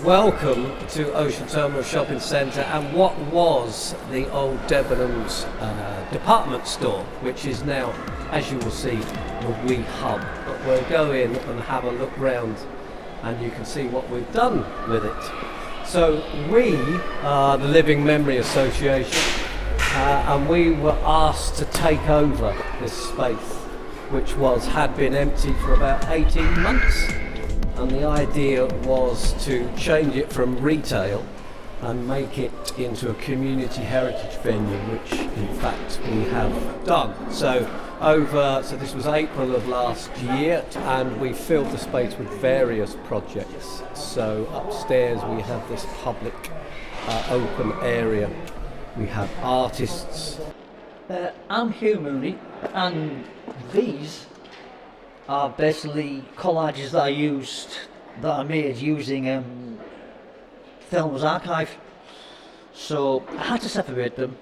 Welcome to Ocean Terminal Shopping Centre and what was the old Debenham's department store, which is now, as you will see, the wee hub. But we'll go in and have a look round and you can see what we've done with it. So we are the Living Memory Association and we were asked to take over this space, which had been empty for about 18 months. And the idea was to change it from retail and make it into a community heritage venue, which in fact we have done. So this was April of last year, and we filled the space with various projects. So upstairs we have this public open area. We have artists. I'm humanly, and these are basically collages that I made using THELMA's archive. So I had to separate them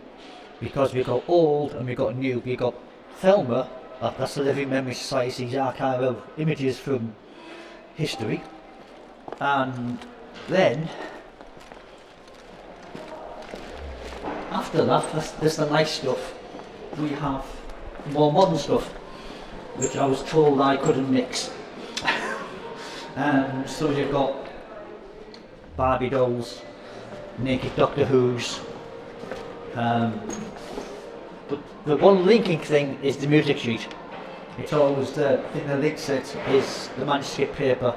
because we got old and we got new. We got THELMA, that's the Living Memory Society's archive of images from history, and then after that, there's the nice stuff. We have more modern stuff, which I was told I couldn't mix. So you've got Barbie dolls, naked Doctor Who's. But the one linking thing is the music sheet. It's always the thing that links it is the manuscript paper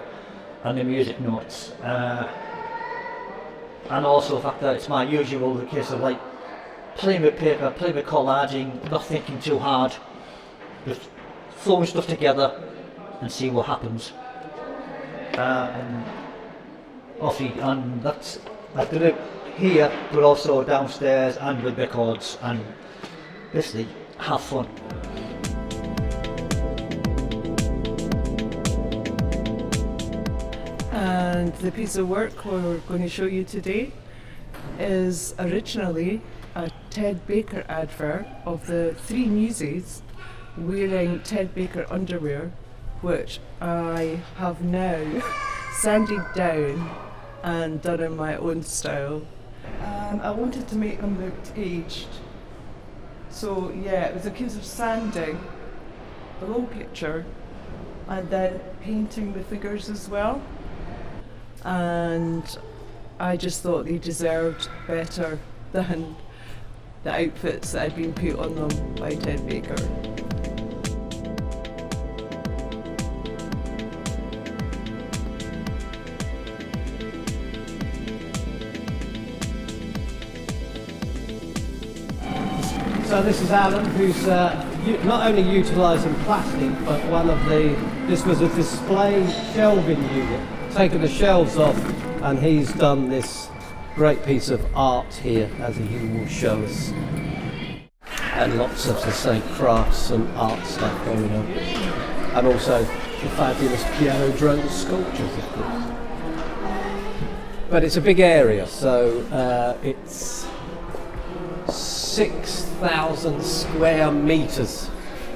and the music notes. And also the fact that it's my usual case of like playing with paper, playing with collaging, not thinking too hard. Just throwing stuff together and see what happens. Obviously, and that's I did it here, but also downstairs and with records, and basically have fun. And the piece of work we're going to show you today is originally a Ted Baker advert of the Three Muses wearing Ted Baker underwear, which I have now sanded down and done in my own style. I wanted to make them look aged. So yeah, it was a case of sanding the whole picture and then painting the figures as well. And I just thought they deserved better than the outfits that had been put on them by Ted Baker. So this is Alan, who's not only utilising plastic, but this was a display shelving unit, taken the shelves off, and he's done this great piece of art here, as he will show us. And lots of, crafts and art stuff going on. And also the fabulous piano drone sculptures, of course. But it's a big area, so it's 6,000 square metres.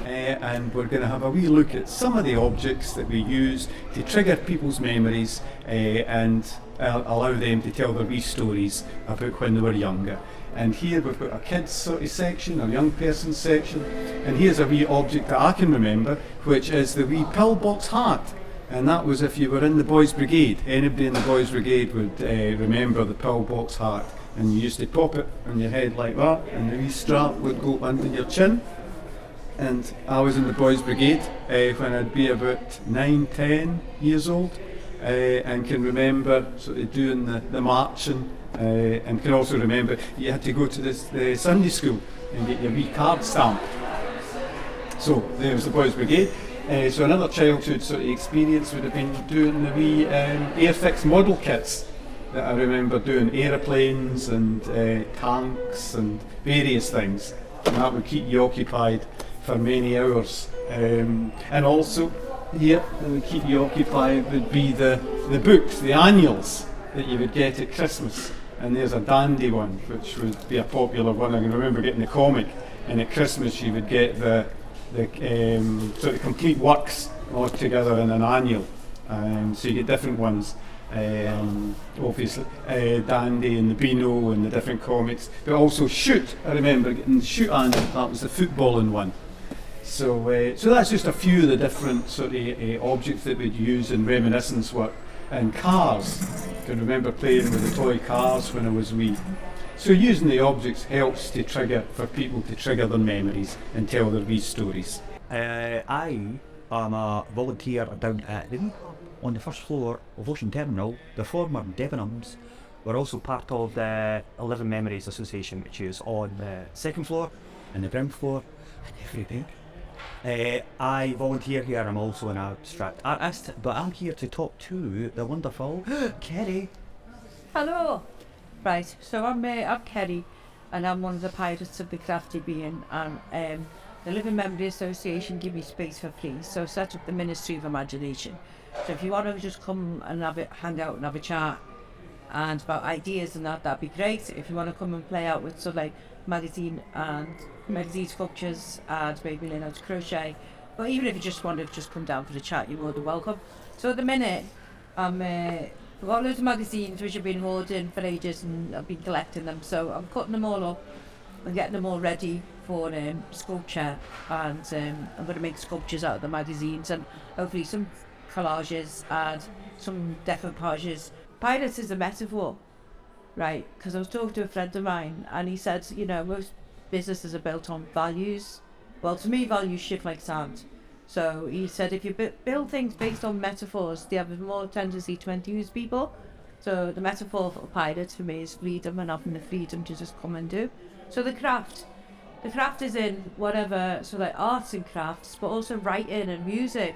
And we're going to have a wee look at some of the objects that we use to trigger people's memories and allow them to tell their wee stories about when they were younger. And here we've got a kids sort of section, a young person section, and here's a wee object that I can remember, which is the wee pillbox hat. And that was if you were in the Boys Brigade. Anybody in the Boys Brigade would remember the pillbox hat. And you used to pop it on your head like that, and the wee strap would go under your chin. And I was in the Boys Brigade when I'd be about 9-10 years old, and can remember sort of doing the marching, and can also remember you had to go to the Sunday school and get your wee card stamped. So there was the Boys Brigade. So another childhood sort of experience would have been doing the wee Airfix model kits that I remember doing, aeroplanes and tanks and various things, and that would keep you occupied for many hours. And also here that would keep you occupied would be the books, the annuals that you would get at Christmas. And there's a dandy one which would be a popular one. I can remember getting the comic, and at Christmas you would get the sort of complete works all together in an annual. So you get different ones, obviously Dandy and the Beano and the different comics, but also Shoot. I remember getting the Shoot annual. That was the footballing one. So that's just a few of the different sort of objects that we'd use in reminiscence work. And cars. I can remember playing with the toy cars when I was wee. So using the objects helps to trigger, for people to trigger their memories and tell their wee stories. I am a volunteer down at Leith on the first floor of Ocean Terminal. The former Debenhams were also part of the 11 Memories Association, which is on the second floor and the ground floor and everything. I volunteer here. I'm also an abstract artist, but I'm here to talk to the wonderful Kaye. Hello. Right, so I'm Kaye, and I'm one of the pirates of the crafty being, and the Living Memory Association give me space for free, so I set up the Ministry of Imagination. So if you want to just come and hang out and have a chat and about ideas and that'd be great. If you want to come and play out with sort of like magazine sculptures and maybe learn how to crochet, but even if you just want to just come down for the chat, you're more than welcome. So at the minute, I've got loads of magazines which I've been hoarding for ages and I've been collecting them, so I'm cutting them all up and getting them all ready for sculpture, and I'm going to make sculptures out of the magazines and hopefully some collages and some decoupages. Pirates is a metaphor, right? Because I was talking to a friend of mine and he said, you know, most businesses are built on values. Well, to me, values shift like sand. So he said if you build things based on metaphors, they have a more tendency to enthuse people. So the metaphor for pirates for me is freedom and having the freedom to just come and do. So the craft is in whatever, so like arts and crafts, but also writing and music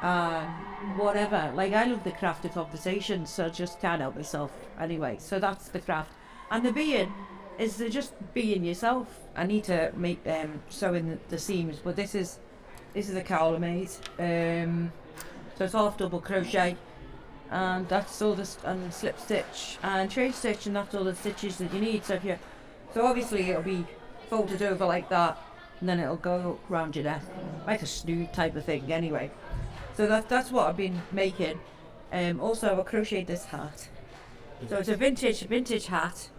and whatever. Like I love the craft of conversation, so I just can't help myself anyway. So that's the craft. And the being is to just being yourself. I need to make sewing the seams, but this is a cowl I made. So it's half double crochet, and that's all this, and slip stitch and tray stitch, and that's all the stitches that you need. So obviously it'll be folded over like that, and then it'll go around your neck like a snood type of thing. Anyway, so that's what I've been making. Also I crocheted this hat. So it's a vintage hat,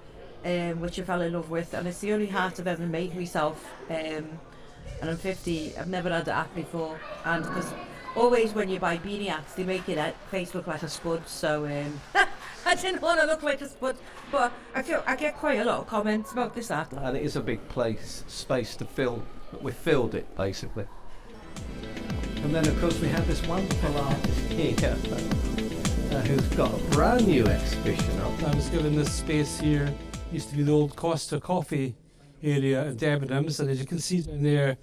which I fell in love with, and it's the only hat I've ever made myself. And I'm 50, I've never had a hat before, and because always when you buy beanie hats, they make your face look like a spud, so I didn't want to look like a spud, but I get quite a lot of comments about this hat. And it is a big space to fill, but we've filled it basically. And then of course we have this wonderful artist here, who's got a brand new exhibition up. I was given this space here, used to be the old Costa Coffee area at Debenhams, and as you can see down there,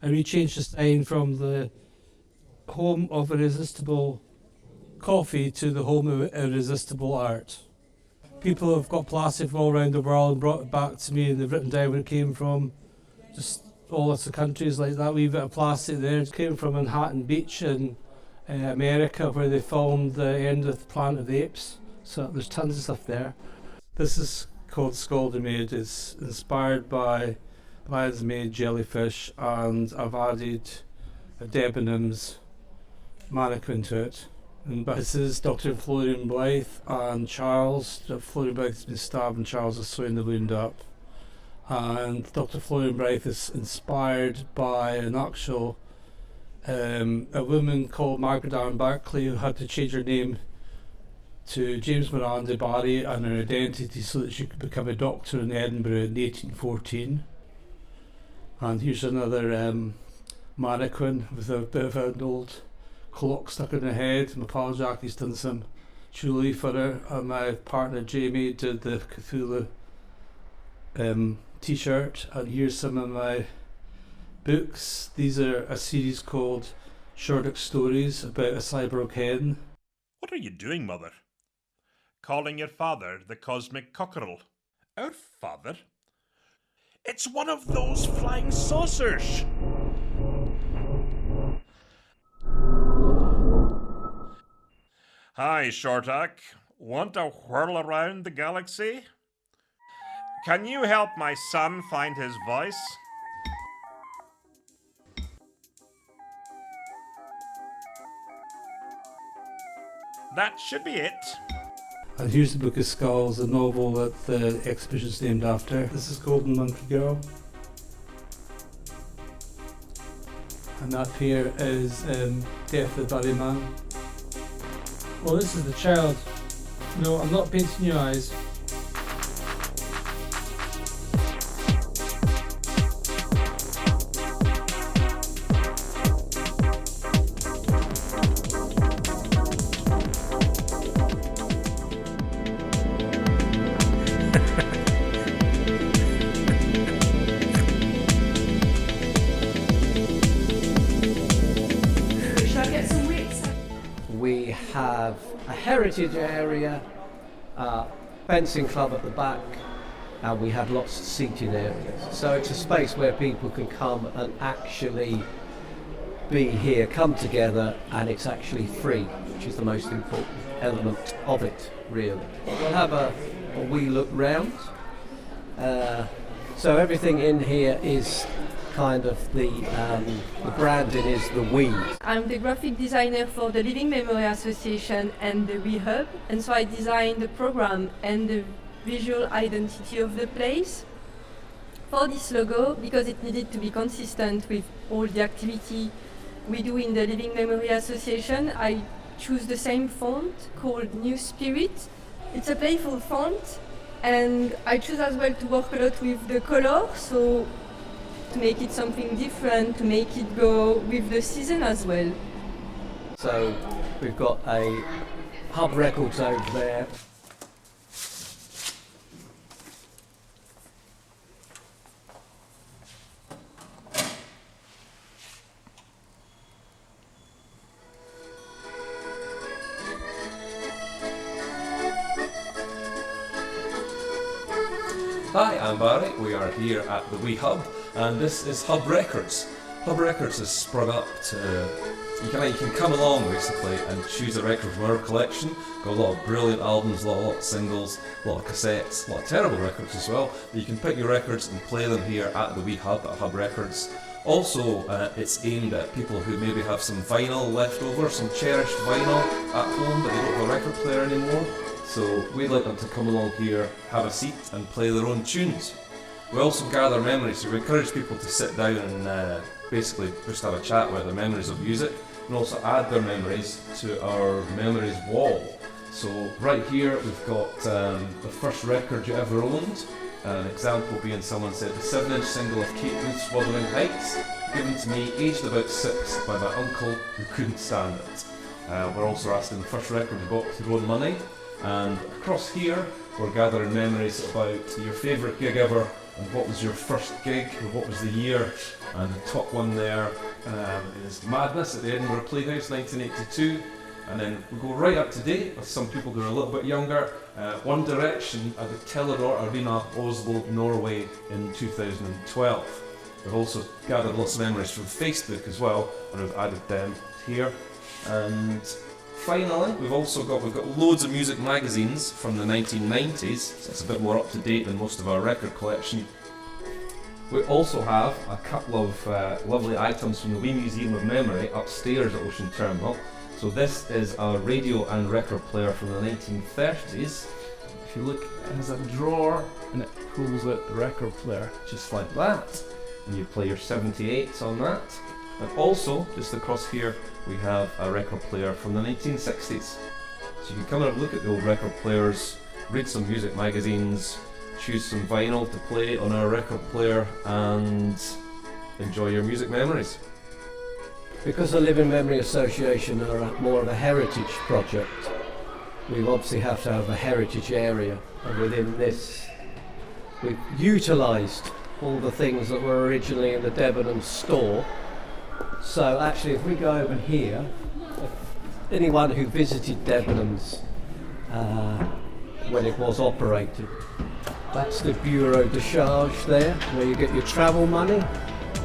I rechanged the sign from the home of irresistible coffee to the home of irresistible art. People have got plastic from all around the world and brought it back to me, and they've written down where it came from. Just all sorts of countries like that wee bit of plastic there. It came from Manhattan Beach in America, where they filmed the end of the Planet of the Apes. So there's tons of stuff there. This is called Scalded Maid. It's inspired by Lions Made jellyfish, and I've added a Debenham's mannequin to it. And this is Dr. Florian Leith and Charles. Florian Leith has been stabbed and Charles is sewing the wound up. And Dr. Florian Leith is inspired by an actual a woman called Margaret Ann Barclay, who had to change her name to James Miranda Barry and her identity so that she could become a doctor in Edinburgh in 1814. And here's another mannequin with a bit of an old clock stuck in her head. My pal Jackie's done some jewellery for her, and my partner Jamie did the Cthulhu t-shirt. And here's some of my books. These are a series called Sherlock Stories about a cyborg hen. What are you doing, Mother? Calling your father the cosmic cockerel? Our father? It's one of those flying saucers! Hi, Shortak. Want to whirl around the galaxy? Can you help my son find his voice? That should be it. And here's the Book of Skulls, a novel that the exhibition's named after. This is Golden Monkey Girl. And that here is Death of the Valley Man. Well, this is the child. No, I'm not painting your eyes. We have a heritage area, fencing club at the back, and we have lots of seating areas. So it's a space where people can come and actually be here, come together, and it's actually free, which is the most important element of it, really. We'll have a wee look round. So everything in here is kind of the branding is the we. I'm the graphic designer for the Living Memory Association and the WeHub, and so I designed the program and the visual identity of the place. For this logo, because it needed to be consistent with all the activity we do in the Living Memory Association, I choose the same font called New Spirit. It's a playful font, and I choose as well to work a lot with the color, so to make it something different, to make it go with the season as well. So we've got a Hub Records over there. Hi, I'm Barry. We are here at the Wee Hub, and this is Hub Records. Hub Records has sprung up to... You can come along basically and choose a record from our collection. Got a lot of brilliant albums, a lot of singles, a lot of cassettes, a lot of terrible records as well. But you can pick your records and play them here at the Wee Hub at Hub Records. Also, it's aimed at people who maybe have some vinyl left over, some cherished vinyl at home, but they don't have a record player anymore. So we'd like them to come along here, have a seat and play their own tunes. We also gather memories, so we encourage people to sit down and basically just have a chat about their memories of music, and also add their memories to our memories wall. So right here we've got the first record you ever owned, an example being someone said the 7-inch single of Kate Booth's Wuthering Heights, given to me aged about 6 by my uncle who couldn't stand it. We're also asking the first record you bought with your own money. And across here, we're gathering memories about your favourite gig ever, and what was your first gig, or what was the year. And the top one there is Madness at the Edinburgh Playhouse, 1982. And then we go right up to date with some people who are a little bit younger. One Direction at the Telenor Arena, Oslo, Norway in 2012. We've also gathered lots of memories from Facebook as well, and we've added them here. And finally, we've got loads of music magazines from the 1990s, so it's a bit more up to date than most of our record collection. We also have a couple of lovely items from the Wee Museum of Memory upstairs at Ocean Terminal. So this is a radio and record player from the 1930s. If you look, it has a drawer and it pulls out the record player just like that. And you play your 78s on that. And also, just across here, we have a record player from the 1960s. So you can come and have a look at the old record players, read some music magazines, choose some vinyl to play on our record player, and enjoy your music memories. Because the Living Memory Association are more of a heritage project, we obviously have to have a heritage area, and within this we've utilised all the things that were originally in the Debenham store. So actually if we go over here, anyone who visited Debenhams when it was operated, that's the Bureau de Charge there, where you get your travel money.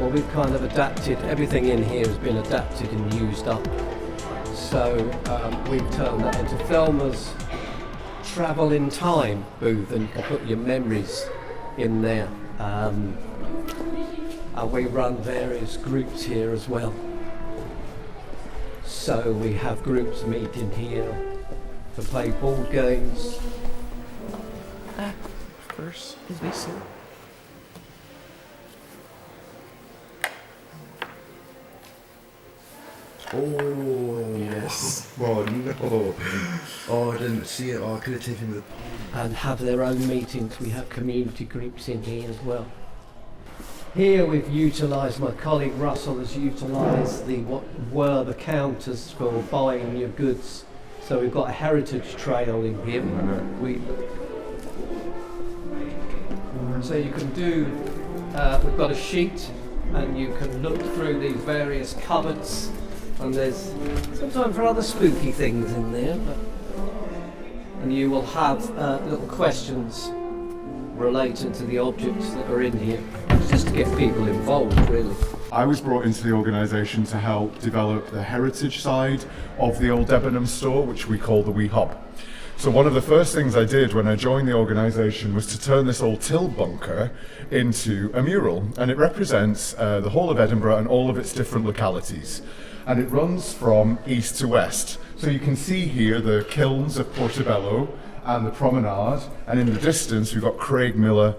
Well, we've kind of adapted, everything in here has been adapted and used up. So we've turned that into THELMA's travel in time booth, and you can put your memories in there. And we run various groups here as well. So we have groups meeting here to play board games. Of course, as we see. Oh, yes. Oh, no. Oh, I didn't see it. Oh, I could have taken the... And have their own meetings. We have community groups in here as well. Here we've utilised, my colleague Russell has utilised what were the counters for buying your goods. So we've got a heritage trail in here. So you can do, we've got a sheet and you can look through these various cupboards, and there's sometimes rather spooky things in there, and you will have little questions relating to the objects that are in here, just to get people involved really. I was brought into the organisation to help develop the heritage side of the old Debenham store, which we call the Wee Hub. So one of the first things I did when I joined the organisation was to turn this old till bunker into a mural, and it represents the whole of Edinburgh and all of its different localities. And it runs from east to west. So you can see here the kilns of Portobello and the promenade, and in the distance we've got Craigmillar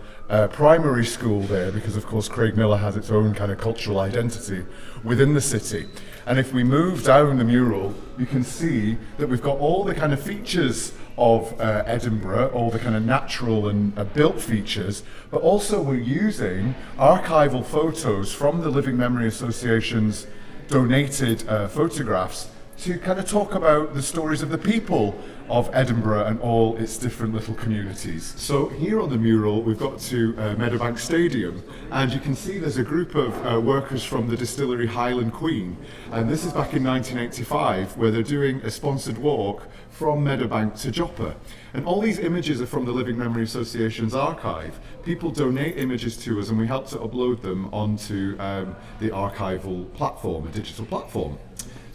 Primary School there, because of course Craigmillar has its own kind of cultural identity within the city. And if we move down the mural, you can see that we've got all the kind of features of Edinburgh, all the kind of natural and built features, but also we're using archival photos from the Living Memory Association's donated photographs to kind of talk about the stories of the people of Edinburgh and all its different little communities. So here on the mural we've got to Meadowbank Stadium, and you can see there's a group of workers from the distillery Highland Queen, and this is back in 1985 where they're doing a sponsored walk from Meadowbank to Joppa. And all these images are from the Living Memory Association's archive. People donate images to us and we help to upload them onto the archival platform, a digital platform.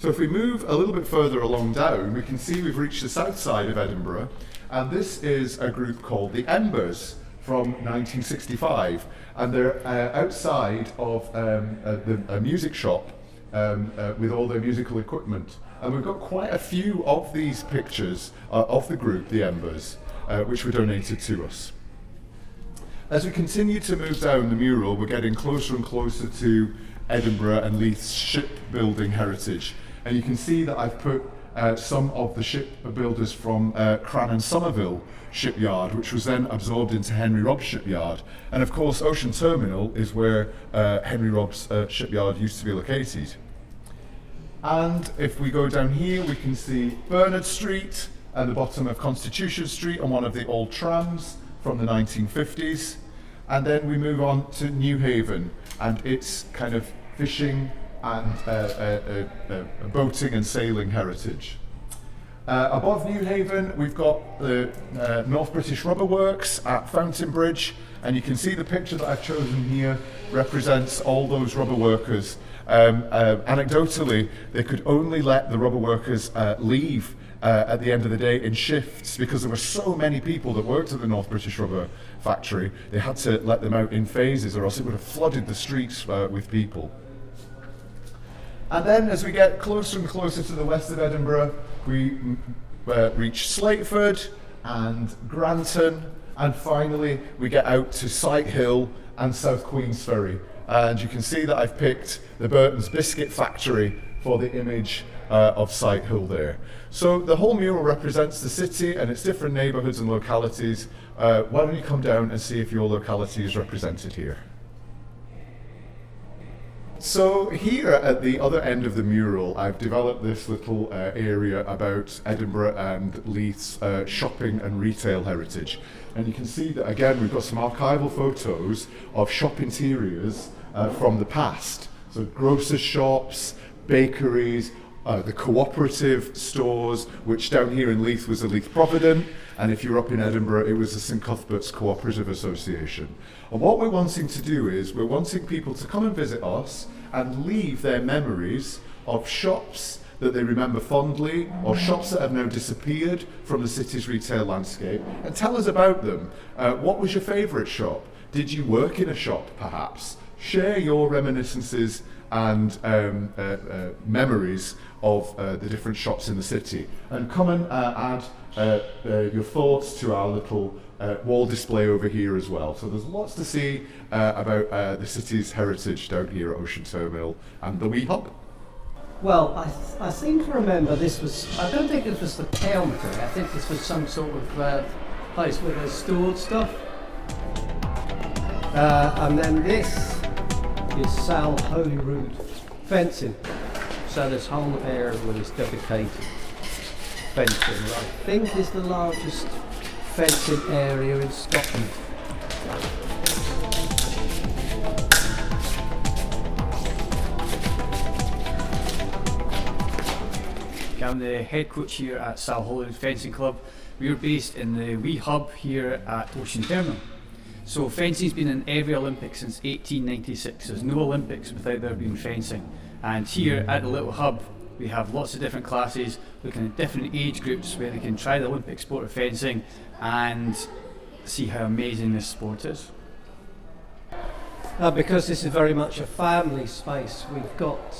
So if we move a little bit further along down, we can see we've reached the south side of Edinburgh, and this is a group called the Embers from 1965, and they're outside of a music shop with all their musical equipment. And we've got quite a few of these pictures of the group, the Embers, which were donated to us. As we continue to move down the mural, we're getting closer and closer to Edinburgh and Leith's shipbuilding heritage. And you can see that I've put some of the shipbuilders from Crann Somerville shipyard, which was then absorbed into Henry Robb's shipyard. And of course, Ocean Terminal is where Henry Robb's shipyard used to be located. And if we go down here, we can see Bernard Street and the bottom of Constitution Street on one of the old trams from the 1950s. And then we move on to Newhaven and its kind of fishing and boating and sailing heritage. Above Newhaven, we've got the North British Rubber Works at Fountain Bridge, and you can see the picture that I've chosen here represents all those rubber workers. Anecdotally, they could only let the rubber workers leave at the end of the day in shifts because there were so many people that worked at the North British Rubber Factory. They had to let them out in phases or else it would have flooded the streets with people. And then as we get closer and closer to the west of Edinburgh, we reach Slateford and Granton, and finally we get out to Sighthill and South Queensferry. And you can see that I've picked the Burton's Biscuit Factory for the image of Sighthill there. So the whole mural represents the city and its different neighbourhoods and localities. Why don't you come down and see if your locality is represented here? So here at the other end of the mural, I've developed this little area about Edinburgh and Leith's shopping and retail heritage. And you can see that again we've got some archival photos of shop interiors from the past. So grocers' shops, bakeries, the cooperative stores, which down here in Leith was the Leith Provident, and if you're up in Edinburgh it was the St Cuthbert's Cooperative Association. And what we're wanting to do is we're wanting people to come and visit us and leave their memories of shops that they remember fondly, or shops that have now disappeared from the city's retail landscape, and tell us about them. What was your favourite shop? Did you work in a shop perhaps? Share your reminiscences and memories of the different shops in the city, and come and add your thoughts to our little wall display over here as well. So there's lots to see about the city's heritage down here at Ocean Terminal and the Wee Hub. Well, I seem to remember this was, I don't think it was the counter, I think this was some sort of place where they stored stuff. And then this is Sal Holyrood fencing. So this whole area is dedicated fencing. I think is the largest fencing area in Scotland. I'm the head coach here at Sal Holyrood Fencing Club. We are based in the Wee Hub here at Ocean Terminal. So fencing's been in every Olympics since 1896. There's no Olympics without there being fencing. And here at the little hub we have lots of different classes looking at different age groups where they can try the Olympic sport of fencing and see how amazing this sport is. Because this is very much a family space, we've got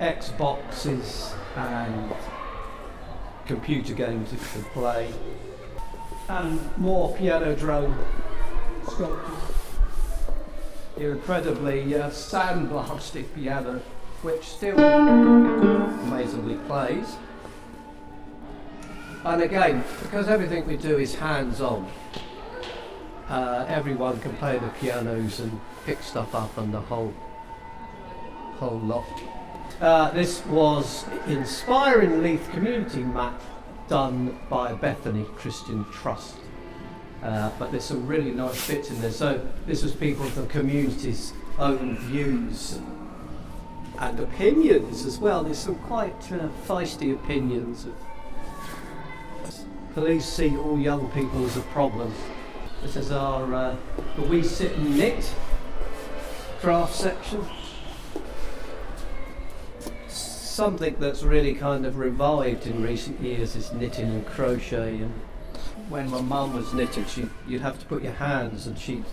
Xboxes and computer games that you can play, and more piano drone sculptures. Incredibly sandblasted piano, which still amazingly plays. And again, because everything we do is hands-on, everyone can play the pianos and pick stuff up and the whole lot. This was inspiring Leith community map done by Bethany Christian Trust. But there's some really nice bits in there. So this was people from the community's own views and opinions as well. There's some quite feisty opinions. Police see all young people as a problem. This is our the We Sit and Knit craft section. Something that's really kind of revived in recent years is knitting and crochet. And when my mum was knitting, you'd have to put your hands, and she'd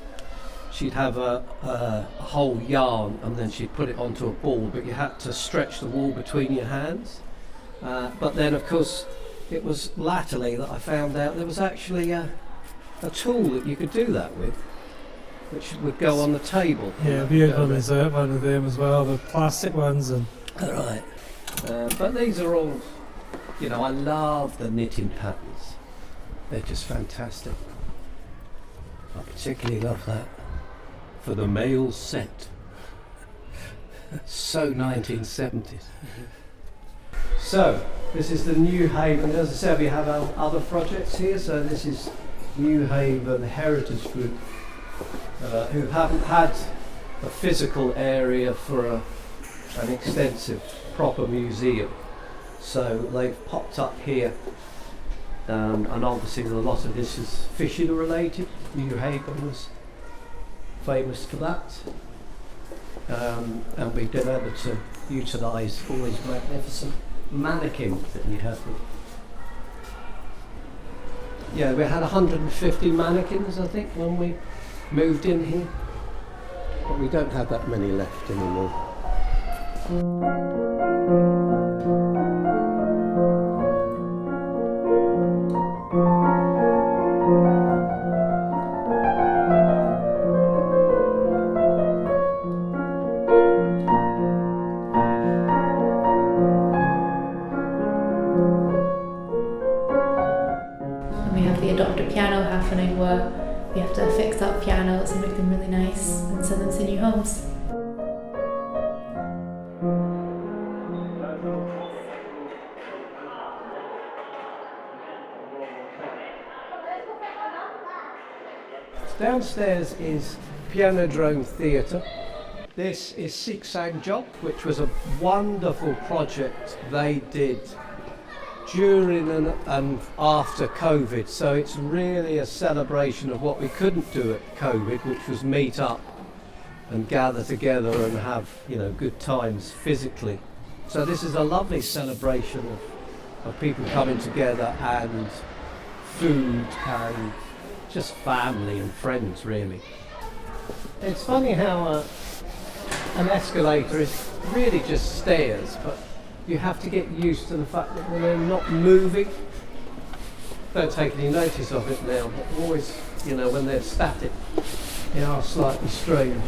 have a whole yarn, and then she'd put it onto a ball, but you had to stretch the wool between your hands. But then, of course, it was latterly that I found out there was actually a tool that you could do that with, which would go on the table. Yeah, weird one is one of them as well, the plastic ones. And right. But these are all, I love the knitting patterns. They're just fantastic. I particularly love that for the male set. So 1970s. So, this is the New Haven. As I said, we have our other projects here. So this is New Haven Heritage Group, who haven't had a physical area for an extensive proper museum. So they've popped up here, and obviously a lot of this is fishing related. New Haven was famous for that, and we've been able to utilise all these magnificent mannequins that we have. Yeah, we had 150 mannequins, I think, when we moved in here, but we don't have that many left anymore. We have the adopter piano happening where we have to fix up pianos and make them really nice and send them to new homes. Downstairs is Pianodrome Theatre. This is Zigzag Job, which was a wonderful project they did during and after COVID. So it's really a celebration of what we couldn't do at COVID, which was meet up and gather together and have, you know, good times physically. So this is a lovely celebration of people coming together and food and just family and friends, really. It's funny how an escalator is really just stairs, but you have to get used to the fact that when they're not moving, don't take any notice of it now, but always, you know, when they're static, they are slightly strange.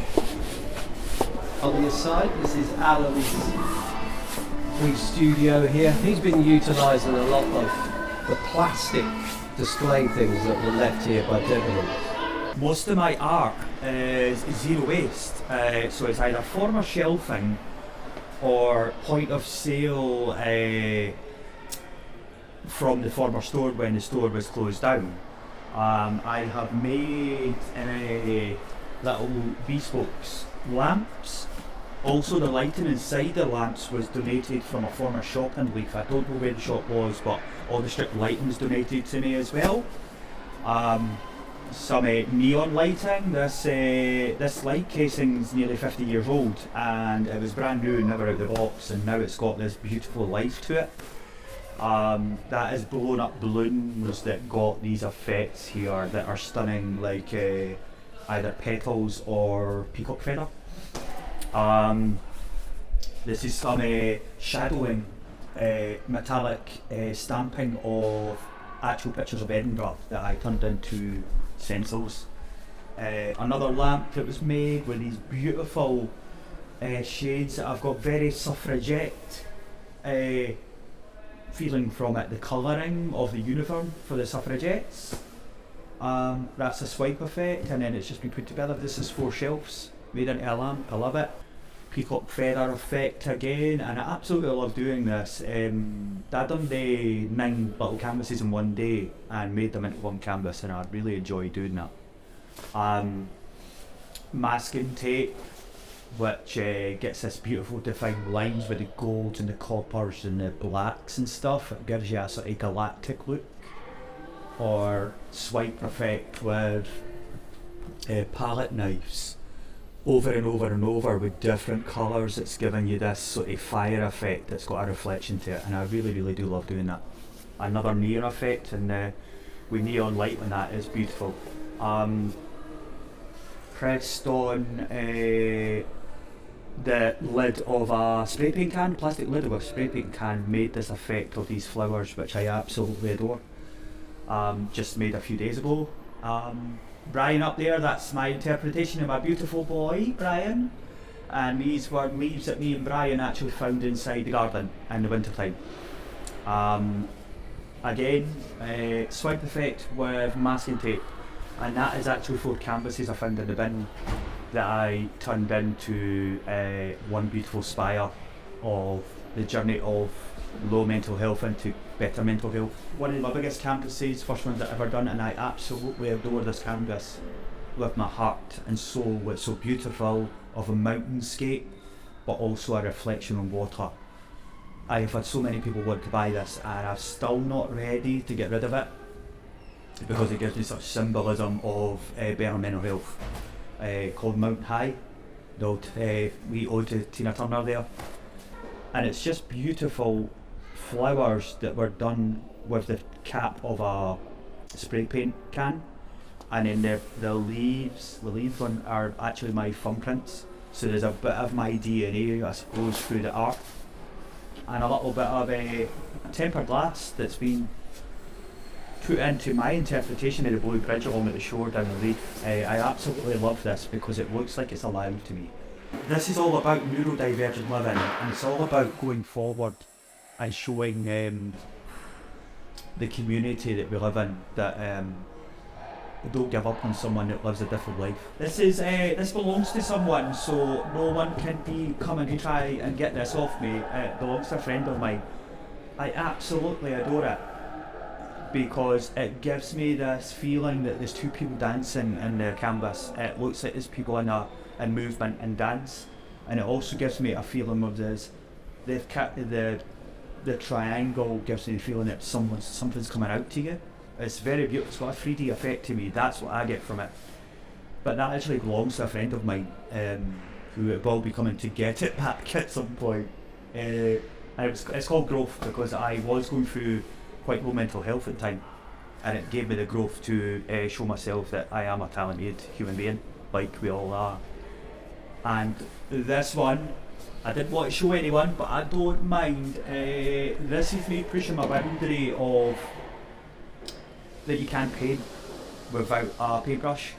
On this side, this is Alan's free studio here. He's been utilising a lot of the plastic display things that were left here by Debenham. Most of my art is zero waste, so it's either former shelving or point of sale from the former store when the store was closed down. I have made little bespoke lamps. Also, the lighting inside the lamps was donated from a former shop in Leith. I don't know where the shop was, but all the strip lighting was donated to me as well. Some neon lighting. This light casing's nearly 50 years old, and it was brand new, never out of the box, and now it's got this beautiful life to it. That is blown up balloons that got these effects here that are stunning, like either petals or peacock feather. This is some shadowing, metallic stamping of actual pictures of Edinburgh that I turned into stencils. Another lamp that was made with these beautiful shades that I've got very suffragette feeling from it, the colouring of the uniform for the suffragettes. That's a swipe effect, and then it's just been put together. This is 4 shelves made into a lamp. I love it. Peacock feather effect again, and I absolutely love doing this. I done the 9 little canvases in one day and made them into one canvas, and I really enjoy doing that. Masking tape, which gets this beautiful defined lines with the golds and the coppers and the blacks and stuff. It gives you a sort of galactic look. Or swipe effect with palette knives. Over and over and over with different colours. It's giving you this sort of fire effect that's got a reflection to it, and I really, really do love doing that. Another neon effect, and with neon light when that is beautiful. Pressed on the lid of a spray paint can, plastic lid of a spray paint can, made this effect of these flowers, which I absolutely adore. Just made a few days ago. Brian up there, that's my interpretation of my beautiful boy, Brian. And these were leaves that me and Brian actually found inside the garden in the winter time. Again, swipe effect with masking tape. And that is actually 4 canvases I found in the bin that I turned into one beautiful spire of the journey of low mental health into better mental health. One of my biggest canvases, first ones I've ever done, and I absolutely adore this canvas with my heart and soul. It's so beautiful, of a mountainscape, but also a reflection on water. I have had so many people want to buy this, and I'm still not ready to get rid of it because it gives me such symbolism of better mental health. Called Mountain High, the old wee ode to Tina Turner there. And it's just beautiful flowers that were done with the cap of a spray paint can, and then the leaves one are actually my thumbprints, so there's a bit of my DNA, I suppose, through the art, and a little bit of tempered glass that's been put into my interpretation of the Blue Bridge along at the shore down the Leith. I absolutely love this because it looks like it's alive to me. This is all about neurodivergent living, and it's all about going forward and showing the community that we live in that we don't give up on someone that lives a different life. This belongs to someone, so no one can be coming to try and get this off me. It belongs to a friend of mine. I absolutely adore it. because it gives me this feeling that there's two people dancing in the canvas. It looks like there's people in movement and dance, and it also gives me a feeling of the triangle gives me the feeling that something's coming out to you. It's very beautiful. It's got a 3D effect to me. That's what I get from it. But that actually belongs to a friend of mine who will be coming to get it back at some point. And it's called growth because I was going through quite low mental health at the time, and it gave me the growth to show myself that I am a talented human being, like we all are. And this one, I didn't want to show anyone, but I don't mind. This is me pushing my boundary of that you can paint without a paintbrush,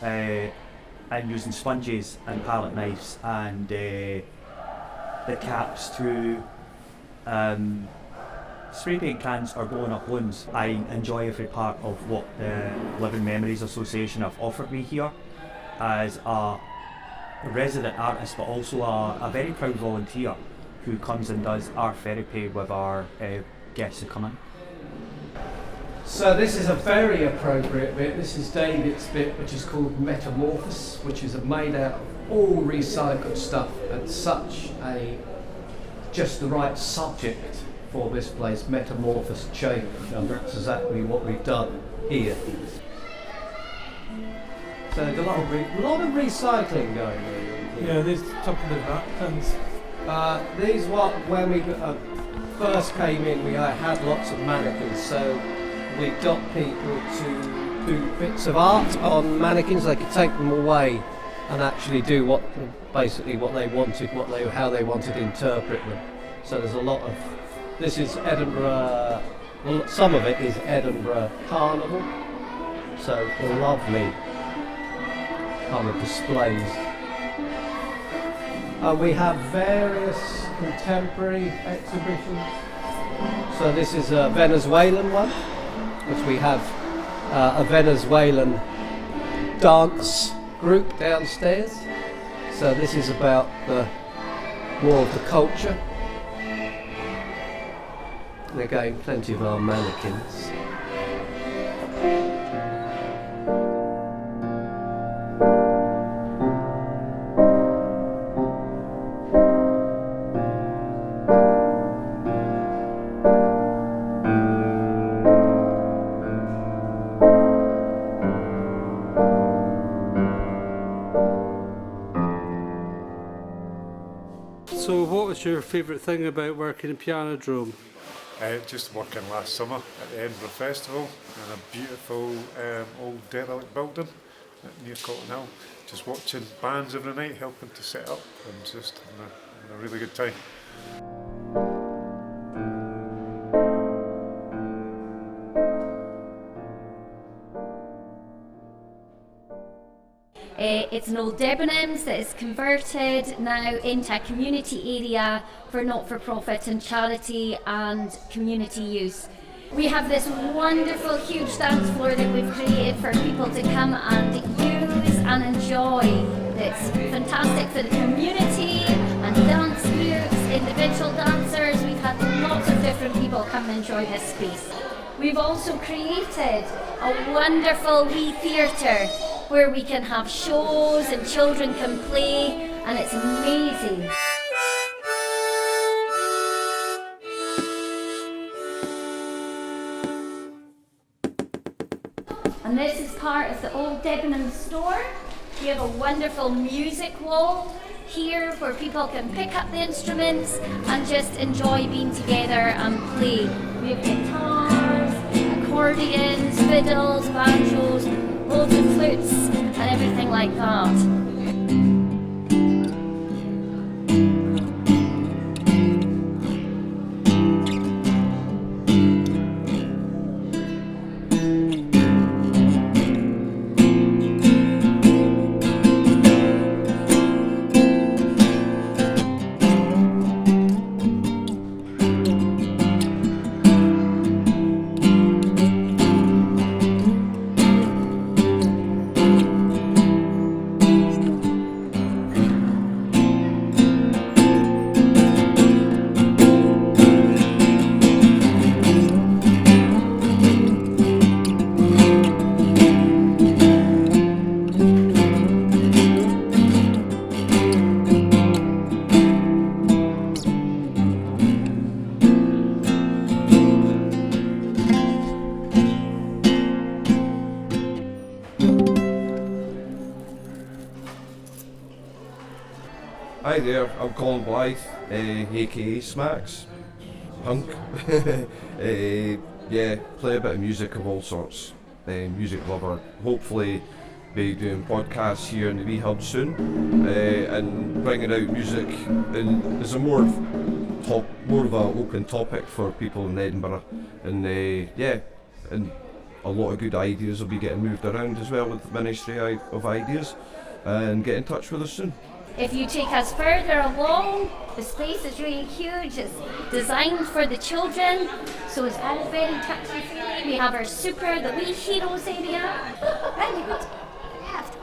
and using sponges and palette knives and the caps to spray paint cans or blowing up balloons. I enjoy every part of what the Living Memories Association have offered me here as a resident artist, but also a very proud volunteer who comes and does art therapy with our guests who come in. So this is a very appropriate bit. This is David's bit, which is called Metamorphosis, which is made out of all recycled stuff, and just the right subject for this place, metamorphosed change, and that's exactly what we've done here. So there's a lot of recycling going on. Yeah, there's talking about that. These were when we first came in. We had lots of mannequins, so we got people to do bits of art on mannequins. They could take them away and actually do basically what they wanted, how they wanted to interpret them. So there's a lot of. This is Edinburgh. Well, some of it is Edinburgh Carnival. So lovely kind of displays. We have various contemporary exhibitions. So this is a Venezuelan one, which we have a Venezuelan dance group downstairs. So this is about more of the culture. And again, plenty of our mannequins. So what was your favourite thing about working in Pianodrome? Just working last summer at the Edinburgh Festival in a beautiful old derelict building near Cotton Hill. Just watching bands every night, helping to set up, and just having a really good time. It's an old Debenhams that is converted now into a community area for not-for-profit and charity and community use. We have this wonderful huge dance floor that we've created for people to come and use and enjoy. It's fantastic for the community and dance groups, individual dancers. We've had lots of different people come and enjoy this space. We've also created a wonderful wee theatre where we can have shows and children can play, and it's amazing. And this is part of the old Debenham store. We have a wonderful music wall here where people can pick up the instruments and just enjoy being together and play. We have guitars, accordions, fiddles, banjos, loads of flutes and everything like that. Hi there, I'm Colin Blythe, aka Smacks, punk. Yeah, play a bit of music of all sorts. Music lover. Hopefully be doing podcasts here in the Wee Hub soon, and bringing out music as a more of an open topic for people in Edinburgh. And and a lot of good ideas will be getting moved around as well with the Ministry of Ideas. And get in touch with us soon. If you take us further along, the space is really huge. It's designed for the children, so it's all very touchy-feely. We have our the wee heroes area. Very good. Left.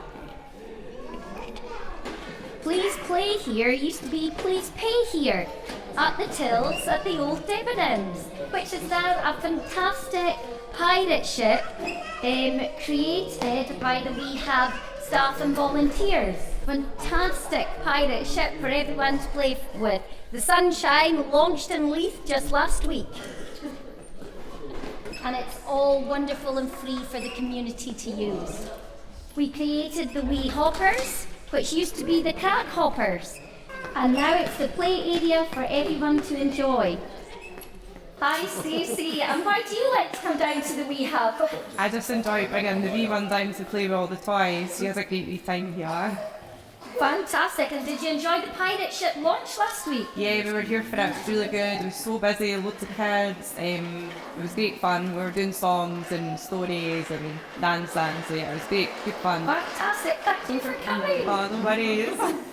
Please play here used to be please pay here at the tills at the old Debenhams, which is now a fantastic pirate ship created by the Wee Hub staff and volunteers. Fantastic pirate ship for everyone to play with. The Sunshine launched in Leith just last week. And it's all wonderful and free for the community to use. We created the wee hoppers, which used to be the crack hoppers. And now it's the play area for everyone to enjoy. Hi Stacey, and why do you like to come down to the Wee Hub? I just enjoy bringing the wee one down to play with all the toys. She has a great wee time here. Fantastic, and did you enjoy the pirate ship launch last week? Yeah, we were here for it. It was really good. It was so busy, loads of kids. It was great fun. We were doing songs and stories and dancing, so yeah, it was great, good fun. Fantastic, thank you for coming. Oh, no worries.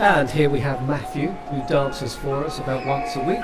And here we have Matthew, who dances for us about once a week.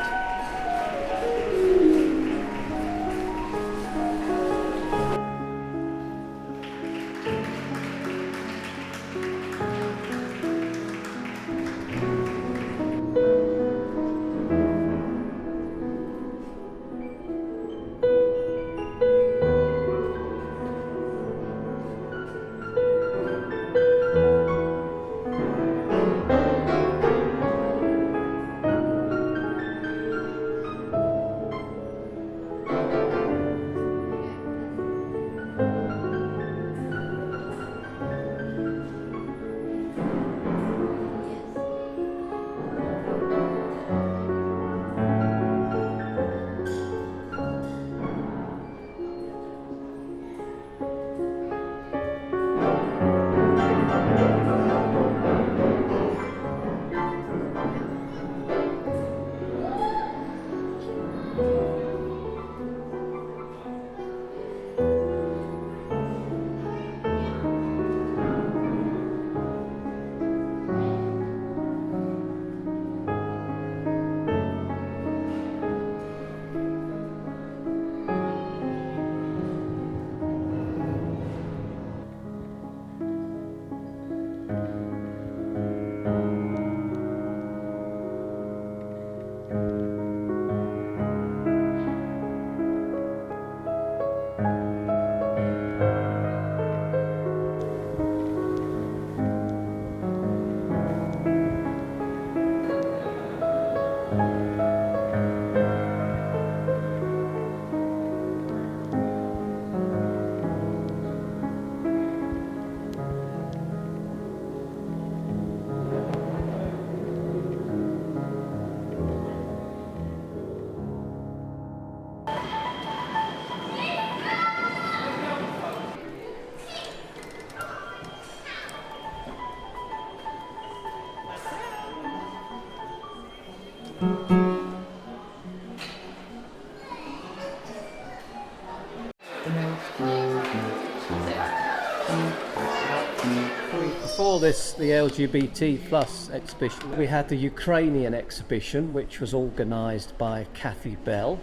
Before this, the LGBT plus exhibition, we had the Ukrainian exhibition, which was organised by Kathy Bell.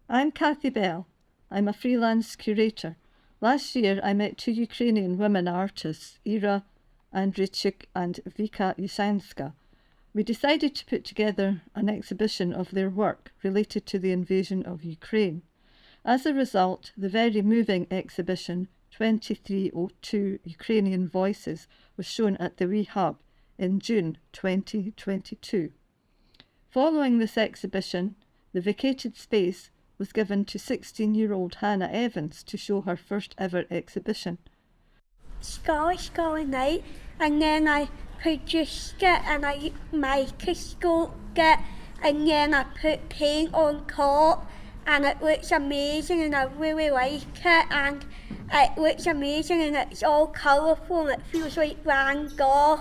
I'm Kathy Bell. I'm a freelance curator. Last year I met two Ukrainian women artists, Ira Andreychuk and Vika Yusanska. We decided to put together an exhibition of their work related to the invasion of Ukraine. As a result, the very moving exhibition 2302 Ukrainian Voices was shown at the Wee Hub in June 2022. Following this exhibition, the vacated space was given to 16-year-old Hannah Evans to show her first ever exhibition. Scholar night, and then I produced it and I microscoped it, and then I put paint on top, and it looks amazing and I really like it, and it looks amazing and it's all colourful and it feels like Van Gogh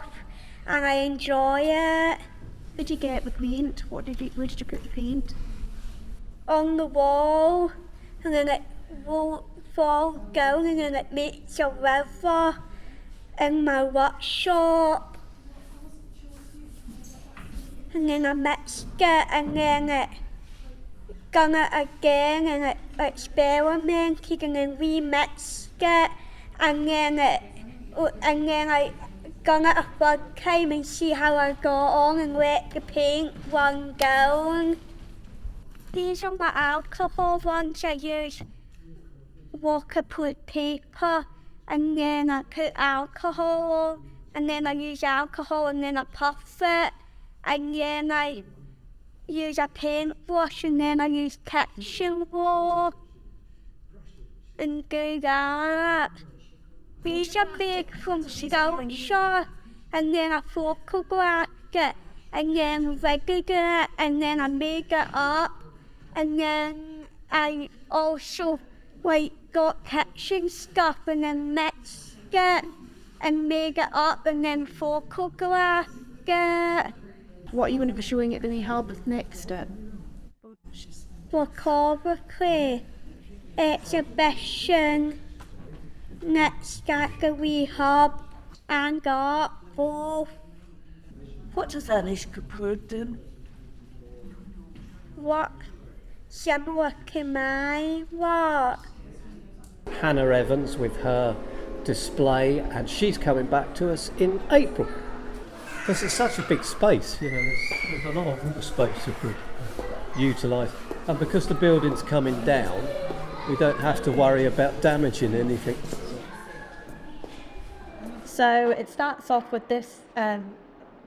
and I enjoy it. What did you get with paint? Where did you put the paint? On the wall, and then it will fall down and then it makes a river in my workshop. And then I mixed it and then it done it again and it experimented and then remixed it and then I done it a third time and see how I got on and let the paint run down. These are my alcohol ones. I use waterproof paper and then I put alcohol on and then I use alcohol and then I puff it and then I use a paintbrush and then I use kitchen roll and do that. These are made from sculpture and then I photographed it and then rigged it and then I made it up. And then I also got kitchen stuff and then mixed it and made it up and then photographed it. What are you going to be showing at the Wee Hub next up? Photography exhibition next at the Wee Hub and art both. What does Alice Kapoor do? What? Similar to my work. Hannah Evans with her display, and she's coming back to us in April. Because it's such a big space, you know, there's a lot of space to utilise. And because the building's coming down, we don't have to worry about damaging anything. So it starts off with this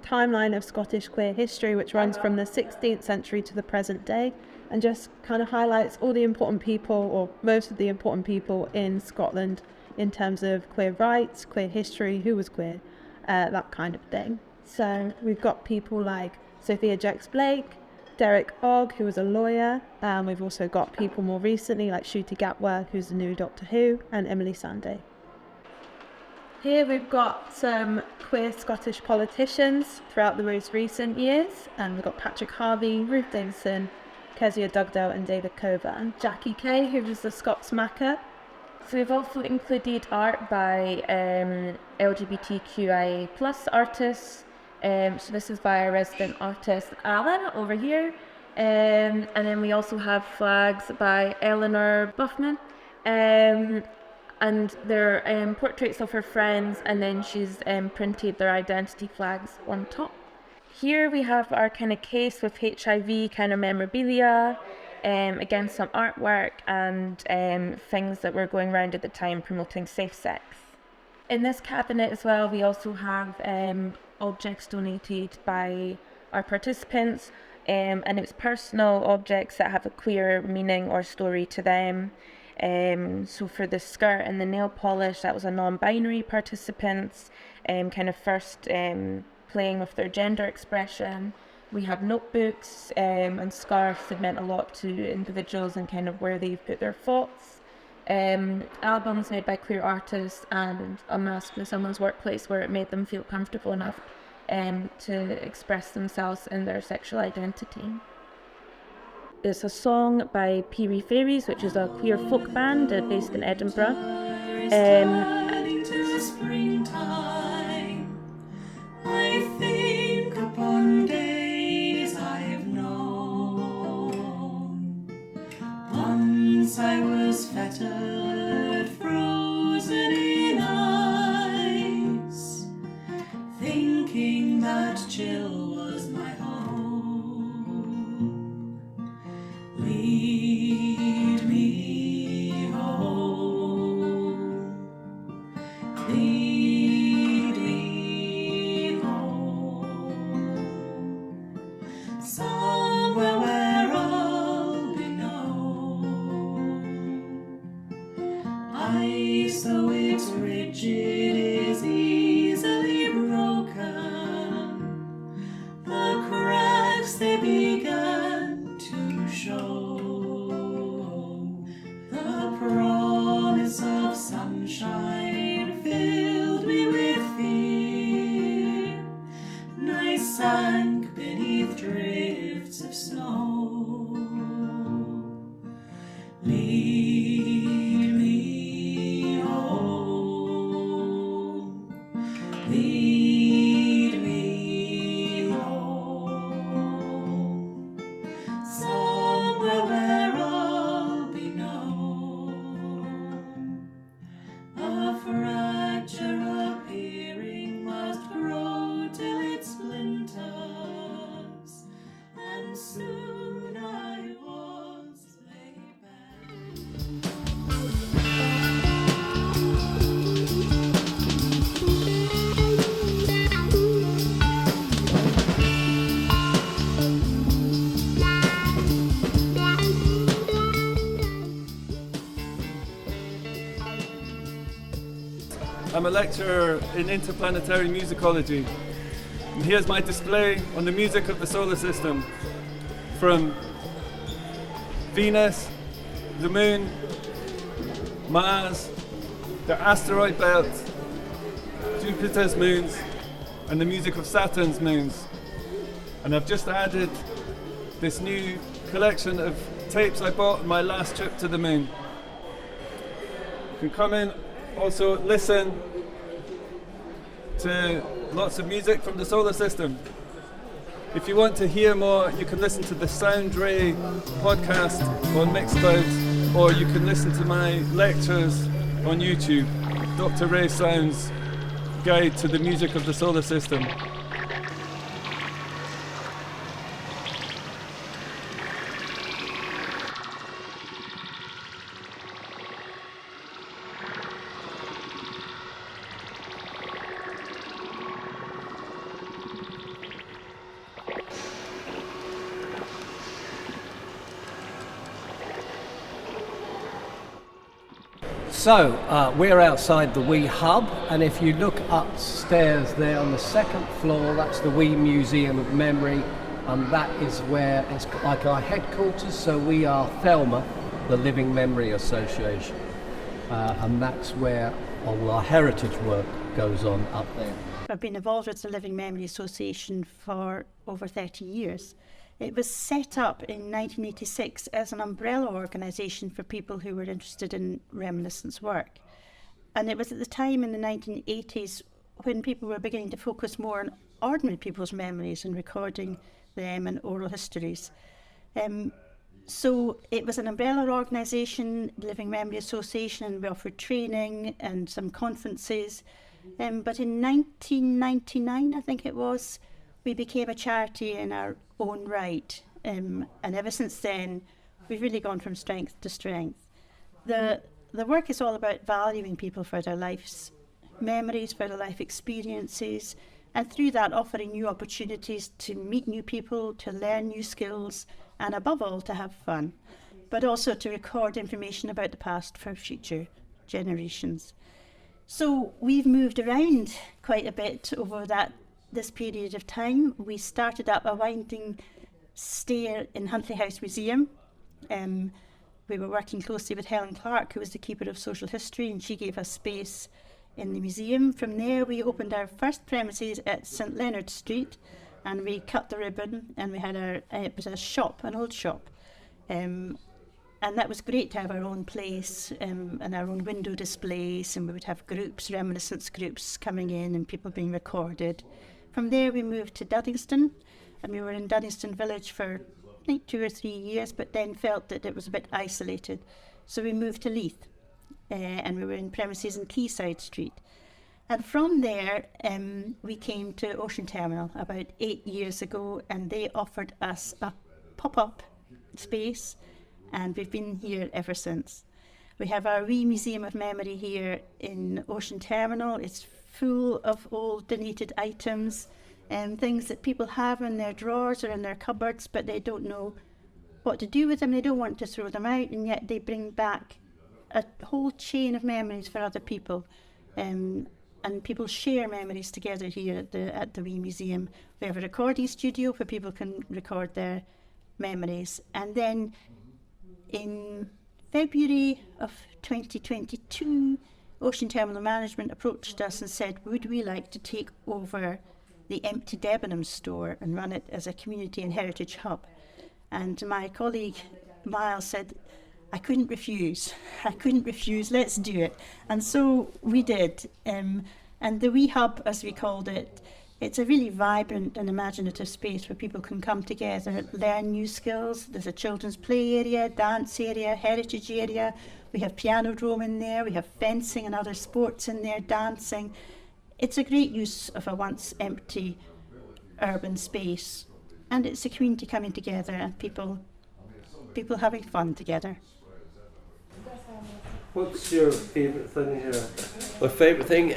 timeline of Scottish queer history, which runs from the 16th century to the present day, and just kind of highlights all the important people, or most of the important people in Scotland in terms of queer rights, queer history, who was queer, that kind of thing. So we've got people like Sophia Jex-Blake, Derek Ogg, who was a lawyer. We've also got people more recently like Ncuti Gatwa, who's the new Doctor Who, and Emily Sandé. Here we've got some queer Scottish politicians throughout the most recent years, and we've got Patrick Harvey, Ruth Davidson, Kezia Dugdale and David Covan. Jackie Kaye, who was the Scots Macker. So we've also included art by LGBTQIA+ artists. So this is by our resident artist Alan over here. And then we also have flags by Eleanor Buffman. And they're portraits of her friends, and then she's printed their identity flags on top. Here we have our kind of case with HIV kind of memorabilia, again some artwork and things that were going around at the time promoting safe sex. In this cabinet as well we also have objects donated by our participants, and it's personal objects that have a queer meaning or story to them. So for the skirt and the nail polish, that was a non-binary participants, kind of first playing with their gender expression. We have notebooks and scarves that meant a lot to individuals and kind of where they've put their thoughts. Albums made by queer artists, and a mask in someone's workplace where it made them feel comfortable enough to express themselves in their sexual identity. It's a song by Peerie Fairies, which is a queer folk band based in Edinburgh. I think upon days I've known. Once I was fettered, frozen in ice, thinking that chill was my home. Lead me somewhere where all be known. Ice, though it's rigid, is easily broken. The cracks they began to show. The promise of sunshine filled me with fear. I sank beneath drifts of snow. Lead me home. Lead me home. Somewhere where all be known. A fracture appearing must grow till it splinters, and soon I was laid bare. I'm a lecturer in interplanetary musicology, and here's my display on the music of the solar system, from Venus, the Moon, Mars, the asteroid belt, Jupiter's moons, and the music of Saturn's moons. And I've just added this new collection of tapes I bought on my last trip to the moon. You can come in, also listen to lots of music from the solar system. If you want to hear more, you can listen to the Sound Ray podcast on Mixcloud, or you can listen to my lectures on YouTube, Dr. Ray Sound's Guide to the Music of the Solar System. So, we're outside the Wee Hub, and if you look upstairs there on the second floor, that's the Wee Museum of Memory, and that is where it's like our headquarters. So we are THELMA, the Living Memory Association, and that's where all our heritage work goes on up there. I've been involved with the Living Memory Association for over 30 years. It was set up in 1986 as an umbrella organisation for people who were interested in reminiscence work. And it was at the time in the 1980s when people were beginning to focus more on ordinary people's memories and recording them and oral histories. So it was an umbrella organisation, Living Memory Association, and we offered training and some conferences. But in 1999, I think it was, we became a charity in our own right, and ever since then we've really gone from strength to strength. The work is all about valuing people for their life's memories, for their life experiences, and through that offering new opportunities to meet new people, to learn new skills, and above all to have fun, but also to record information about the past for future generations. So we've moved around quite a bit over this period of time. We started up a winding stair in Huntly House Museum. We were working closely with Helen Clark, who was the keeper of social history, and she gave us space in the museum. From there we opened our first premises at St Leonard Street, and we cut the ribbon, and we had it was a shop, an old shop. And that was great to have our own place and our own window displays, and we would have groups, reminiscence groups coming in and people being recorded. From there we moved to Duddingston, and we were in Duddingston Village for I think 2 or 3 years, but then felt that it was a bit isolated. So we moved to Leith, and we were in premises in Quayside Street. And from there we came to Ocean Terminal about 8 years ago, and they offered us a pop-up space, and we've been here ever since. We have our wee Museum of Memory here in Ocean Terminal. It's full of old donated items. things that people have in their drawers or in their cupboards, but they don't know what to do with them. They don't want to throw them out, and yet they bring back a whole chain of memories for other people. And people share memories together here at the wee museum. We have a recording studio where people can record their memories. And then in February of 2022, Ocean Terminal Management approached us and said, would we like to take over the empty Debenham store and run it as a community and heritage hub? And my colleague Miles said, I couldn't refuse, let's do it. And so we did. And the wee hub, as we called it, it's a really vibrant and imaginative space where people can come together, learn new skills. There's a children's play area, dance area, heritage area. We have piano drum in there. We have fencing and other sports in there, dancing. It's a great use of a once empty urban space. And it's a community coming together and people having fun together. What's your favourite thing here? My favourite thing,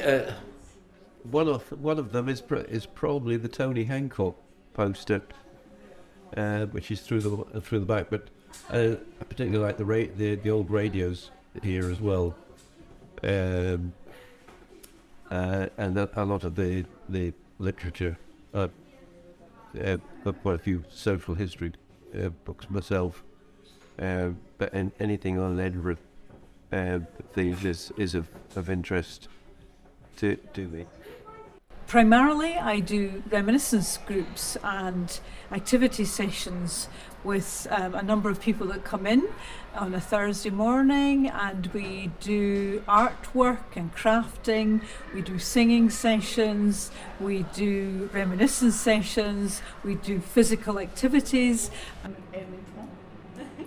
one of them is probably the Tony Hancock poster, which is through the back. But I particularly like the old radios here as well, and a lot of the literature. I've quite a few social history books myself, but anything on Edinburgh things is of interest to me. Primarily I do reminiscence groups and activity sessions with a number of people that come in on a Thursday morning, and we do artwork and crafting, we do singing sessions, we do reminiscence sessions, we do physical activities.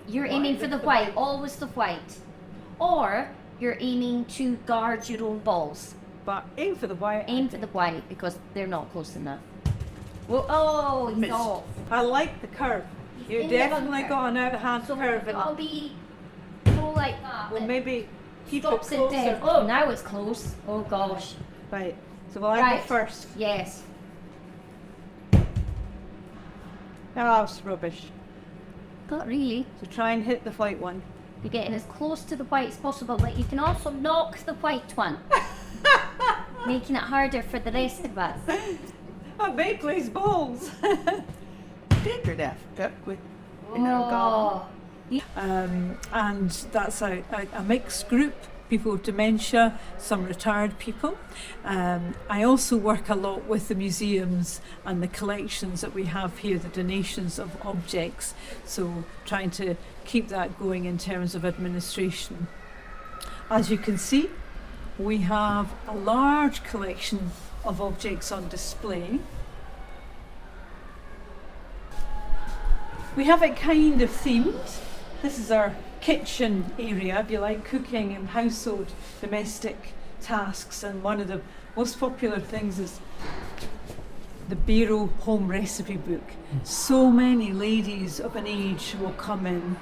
You're aiming for the white, always the white. Or you're aiming to guard your own balls. But aim for the white. Aim for the white because they're not close enough. Well, oh, he's off. I like the curve. You definitely got an out-of-hand curve. I'll be go like that. Well, maybe keep stops it it dead. closer. Oh, now it's close. Oh gosh. Right. So will I go first? Yes. That's rubbish. Not really. So try and hit the white one. You're getting as close to the white as possible, but you can also knock the white one. Making it harder for the rest of us. I may plays balls. And that's a mixed group, people with dementia, some retired people. I also work a lot with the museums and the collections that we have here, the donations of objects, so trying to keep that going in terms of administration. As you can see, we have a large collection of objects on display. We have it kind of themed. This is our kitchen area, if you like, cooking and household domestic tasks, and one of the most popular things is the Biro home recipe book. So many ladies of an age will come in,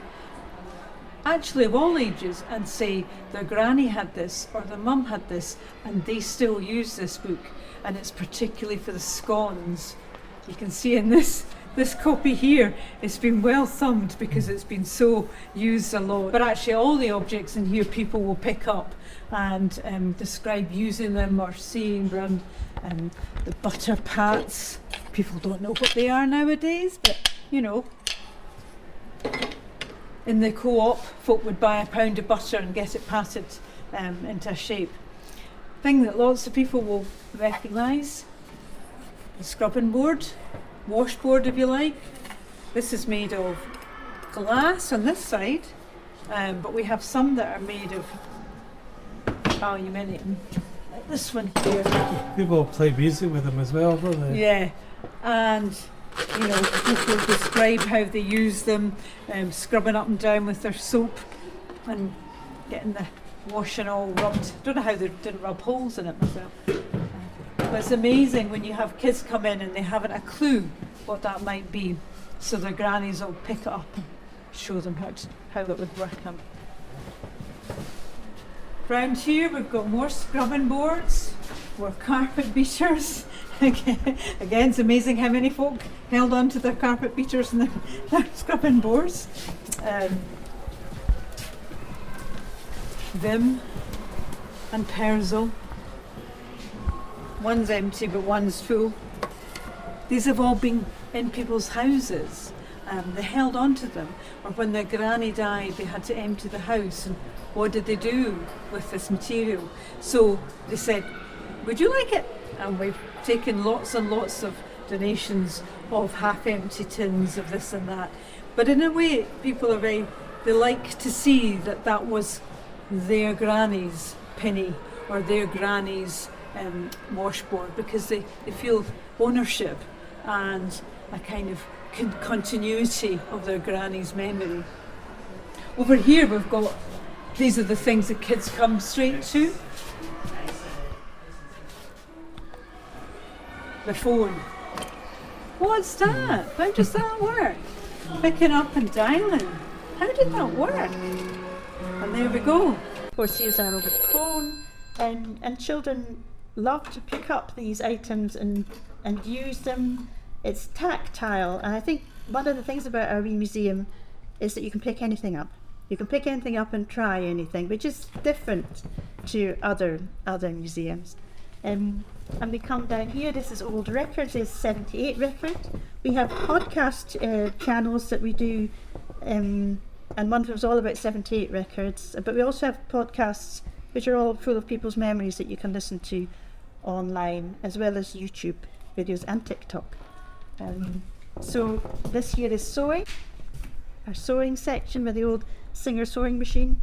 actually of all ages, and say their granny had this or their mum had this, and they still use this book, and it's particularly for the scones. You can see in this copy here, it's been well thumbed because it's been so used a lot. But actually all the objects in here people will pick up and describe using them or seeing them. The butter pats, people don't know what they are nowadays, but you know. In the co-op, folk would buy a pound of butter and get it patted into a shape. Thing that lots of people will recognise, the scrubbing board. Washboard, if you like. This is made of glass on this side, but we have some that are made of aluminium, like this one here. People play music with them as well, don't they? Yeah, and you know, people describe how they use them, scrubbing up and down with their soap and getting the washing all rubbed. Don't know how they didn't rub holes in it myself. But it's amazing when you have kids come in and they haven't a clue what that might be, so their grannies will pick it up and show them how that would work. Round here we've got more scrubbing boards, more carpet beaters, Again, it's amazing how many folk held on to their carpet beaters and their scrubbing boards. Vim and Perzel. One's empty but one's full. These have all been in people's houses. They held on to them, or when their granny died they had to empty the house, and what did they do with this material? So they said, would you like it? And we've taken lots and lots of donations of half-empty tins of this and that. But in a way, people are they like to see that was their granny's penny or their granny's washboard, because they feel ownership and a kind of continuity of their granny's memory. Over here we've got, these are the things that kids come straight to. The phone. What's that? How does that work? Picking up and dialing. How did that work? And there we go. Of course, here's our robot phone, and children love to pick up these items and use them. It's tactile, and I think one of the things about our wee museum is that you can pick anything up. You can pick anything up and try anything, which is different to other museums. And we come down here, this is old records, this is 78 record. We have podcast channels that we do, and one of them is all about 78 records, but we also have podcasts which are all full of people's memories that you can listen to online, as well as YouTube videos and TikTok. So this here is sewing, our sewing section with the old Singer sewing machine.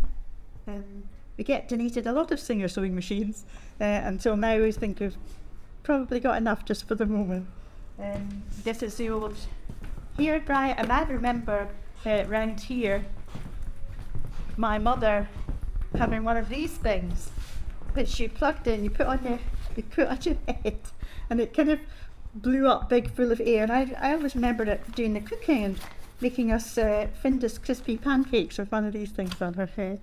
We get donated a lot of Singer sewing machines until now. We think we've probably got enough just for the moment. This is the old here, Brian. And I remember round here my mother having one of these things which you plugged in, you put on your head, and it kind of blew up big, full of air. And I always remember it doing the cooking and making us Findus crispy pancakes with one of these things on her head.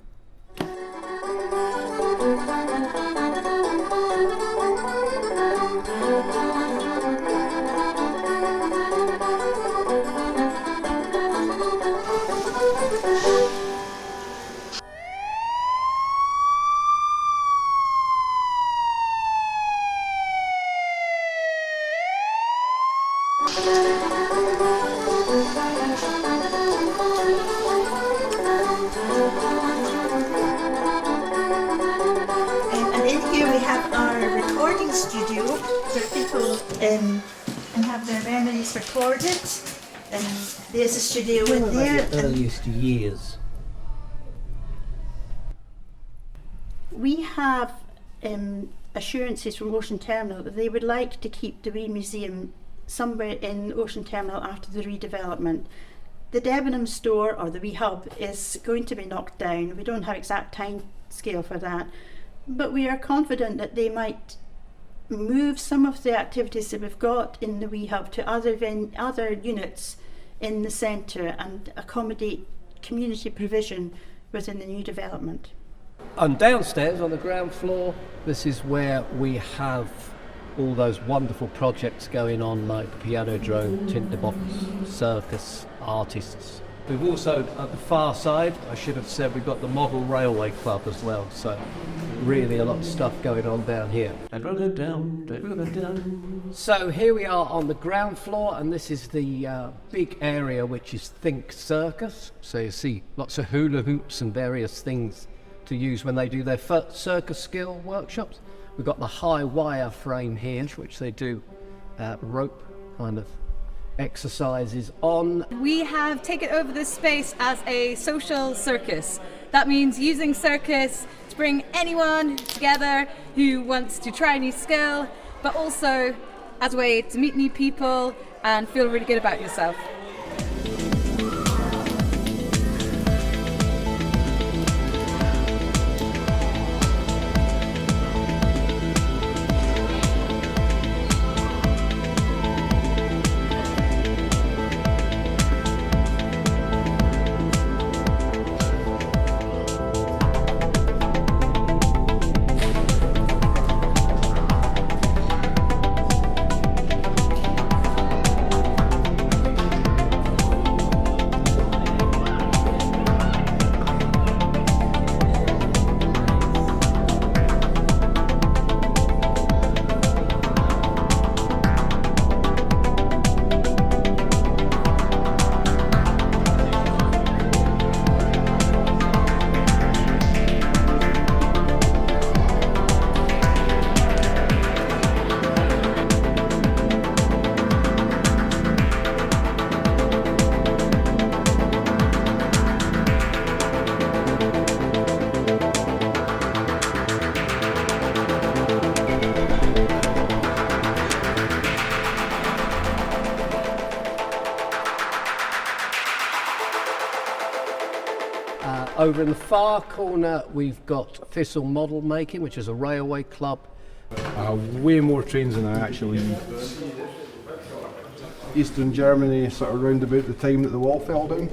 And have their memories recorded, and there's a studio in there. The earliest years. We have assurances from Ocean Terminal that they would like to keep the wee museum somewhere in Ocean Terminal after the redevelopment. The Debenham store, or the wee hub, is going to be knocked down. We don't have exact time scale for that, but we are confident that they might move some of the activities that we've got in the wee hub to other units in the centre and accommodate community provision within the new development. And downstairs on the ground floor, this is where we have all those wonderful projects going on, like the piano drone, tinderbox, circus, artists. We've also, at the far side, I should have said, we've got the Model Railway Club as well, so really a lot of stuff going on down here. So here we are on the ground floor, and this is the big area which is Think Circus. So you see lots of hula hoops and various things to use when they do their circus skill workshops. We've got the high wire frame here, which they do rope kind of exercises on. We have taken over this space as a social circus. That means using circus to bring anyone together who wants to try a new skill, but also as a way to meet new people and feel really good about yourself. Over in the far corner, we've got Thistle Model Making, which is a railway club. Way more trains than I actually need. Eastern Germany, sort of round about the time that the wall fell down.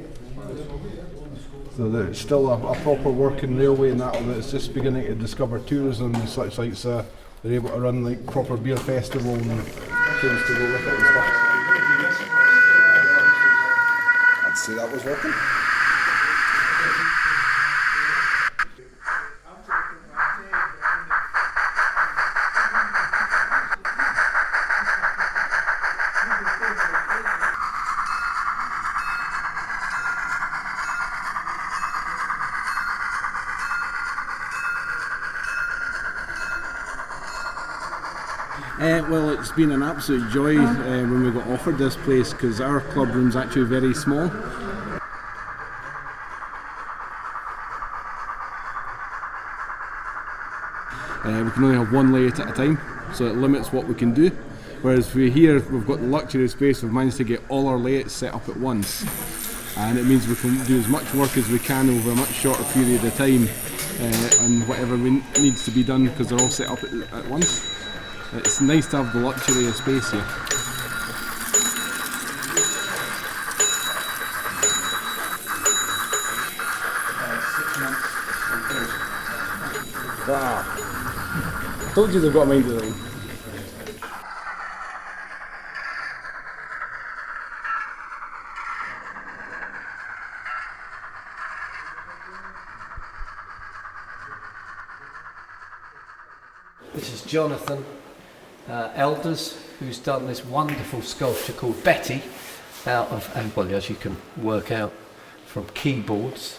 So that it's still a proper working railway, and that it's just beginning to discover tourism and such like. So they're able to run like proper beer festival and trains to go with it and stuff. I'd say that was working. Well, it's been an absolute joy when we got offered this place, because our club room's actually very small. We can only have one layout at a time, so it limits what we can do. Whereas we've got the luxury space, we've managed to get all our layouts set up at once. And it means we can do as much work as we can over a much shorter period of time, and whatever needs to be done, because they're all set up at once. It's nice to have the luxury of space here. Ah, told you they've got a mind of their own. This is Jonathan Elders, who's done this wonderful sculpture called Betty out of, and well, as you can work out from keyboards,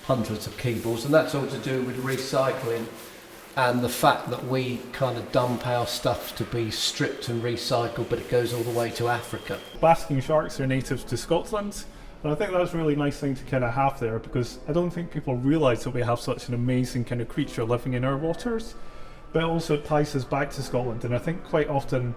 hundreds of keyboards, and that's all to do with recycling and the fact that we kind of dump our stuff to be stripped and recycled, but it goes all the way to Africa. Basking sharks are native to Scotland, and I think that's a really nice thing to kind of have there, because I don't think people realise that we have such an amazing kind of creature living in our waters. But also it ties us back to Scotland, and I think quite often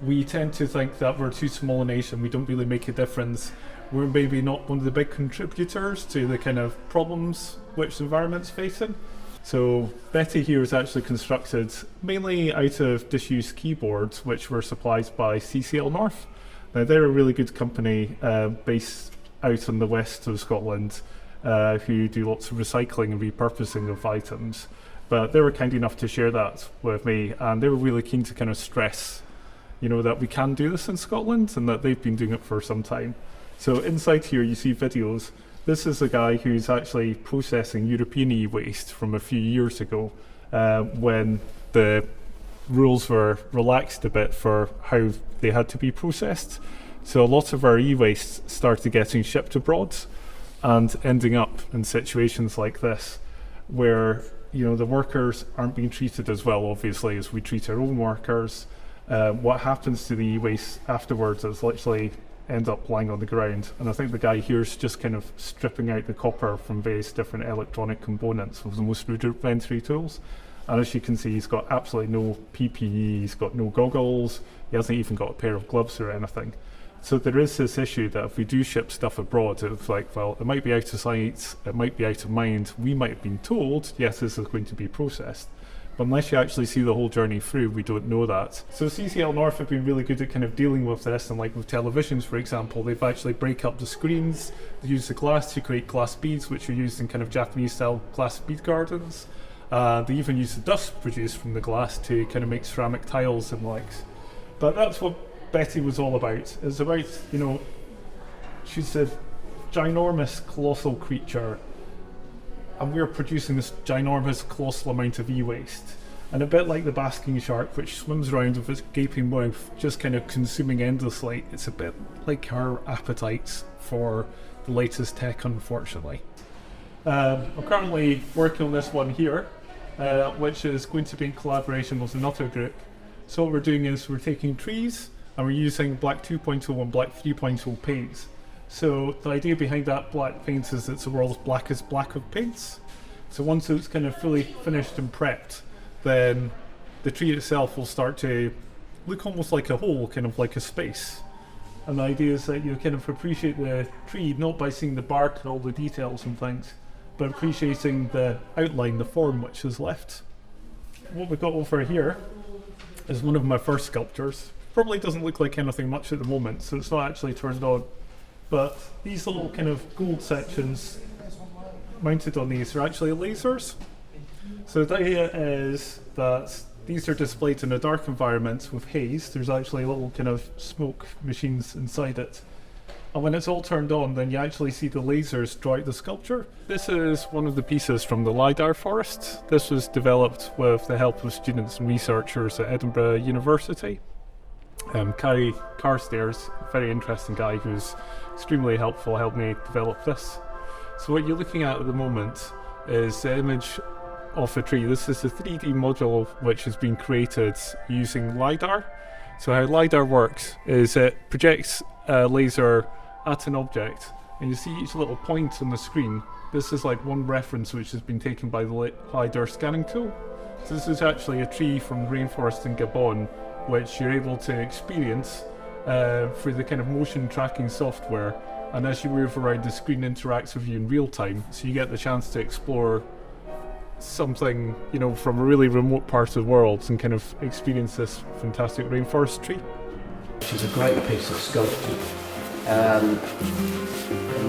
we tend to think that we're too small a nation, we don't really make a difference, we're maybe not one of the big contributors to the kind of problems which the environment's facing. So Betty here is actually constructed mainly out of disused keyboards, which were supplied by CCL North. Now they're a really good company based out in the west of Scotland, who do lots of recycling and repurposing of items. But they were kind enough to share that with me, and they were really keen to kind of stress, you know, that we can do this in Scotland and that they've been doing it for some time. So inside here you see videos. This is a guy who's actually processing European e-waste from a few years ago, when the rules were relaxed a bit for how they had to be processed. So lots of our e-waste started getting shipped abroad and ending up in situations like this, where the workers aren't being treated as well, obviously, as we treat our own workers. What happens to the e-waste afterwards is literally end up lying on the ground. And I think the guy here is just kind of stripping out the copper from various different electronic components of the most rudimentary tools. And as you can see, he's got absolutely no PPE, he's got no goggles, he hasn't even got a pair of gloves or anything. So there is this issue that if we do ship stuff abroad, it's like, well, it might be out of sight, it might be out of mind. We might have been told, yes, this is going to be processed. But unless you actually see the whole journey through, we don't know that. So CCL North have been really good at kind of dealing with this, and like with televisions, for example, they've actually break up the screens, they use the glass to create glass beads, which are used in kind of Japanese-style glass bead gardens. They even use the dust produced from the glass to kind of make ceramic tiles and likes. But that's what Betty was all about. It's about, she's a ginormous, colossal creature, and we're producing this ginormous, colossal amount of e-waste. And a bit like the basking shark, which swims around with its gaping mouth, just kind of consuming endlessly, it's a bit like our appetites for the latest tech, unfortunately. I'm currently working on this one here, which is going to be in collaboration with another group. So what we're doing is we're taking trees, and we're using black 2.0 and black 3.0 paints. So the idea behind that black paint is it's the world's blackest black of paints. So once it's kind of fully finished and prepped, then the tree itself will start to look almost like a whole, kind of like a space. And the idea is that you kind of appreciate the tree not by seeing the bark and all the details and things, but appreciating the outline, the form which is left. What we've got over here is one of my first sculptures. Probably doesn't look like anything much at the moment, so it's not actually turned on. But these little kind of gold sections mounted on these are actually lasers. So the idea is that these are displayed in a dark environment with haze. There's actually little kind of smoke machines inside it. And when it's all turned on, then you actually see the lasers draw out the sculpture. This is one of the pieces from the LiDAR forest. This was developed with the help of students and researchers at Edinburgh University. Kaye Carstairs, a very interesting guy who's extremely helpful, helped me develop this. So what you're looking at the moment is the image of a tree. This is a 3D module which has been created using LiDAR. So how LiDAR works is it projects a laser at an object, and you see each little point on the screen. This is like one reference which has been taken by the LiDAR scanning tool. So this is actually a tree from the rainforest in Gabon, which you're able to experience through the kind of motion tracking software, and as you move around the screen interacts with you in real time, so you get the chance to explore something, you know, from a really remote part of the world and kind of experience this fantastic rainforest tree. Which is a great piece of sculpture. And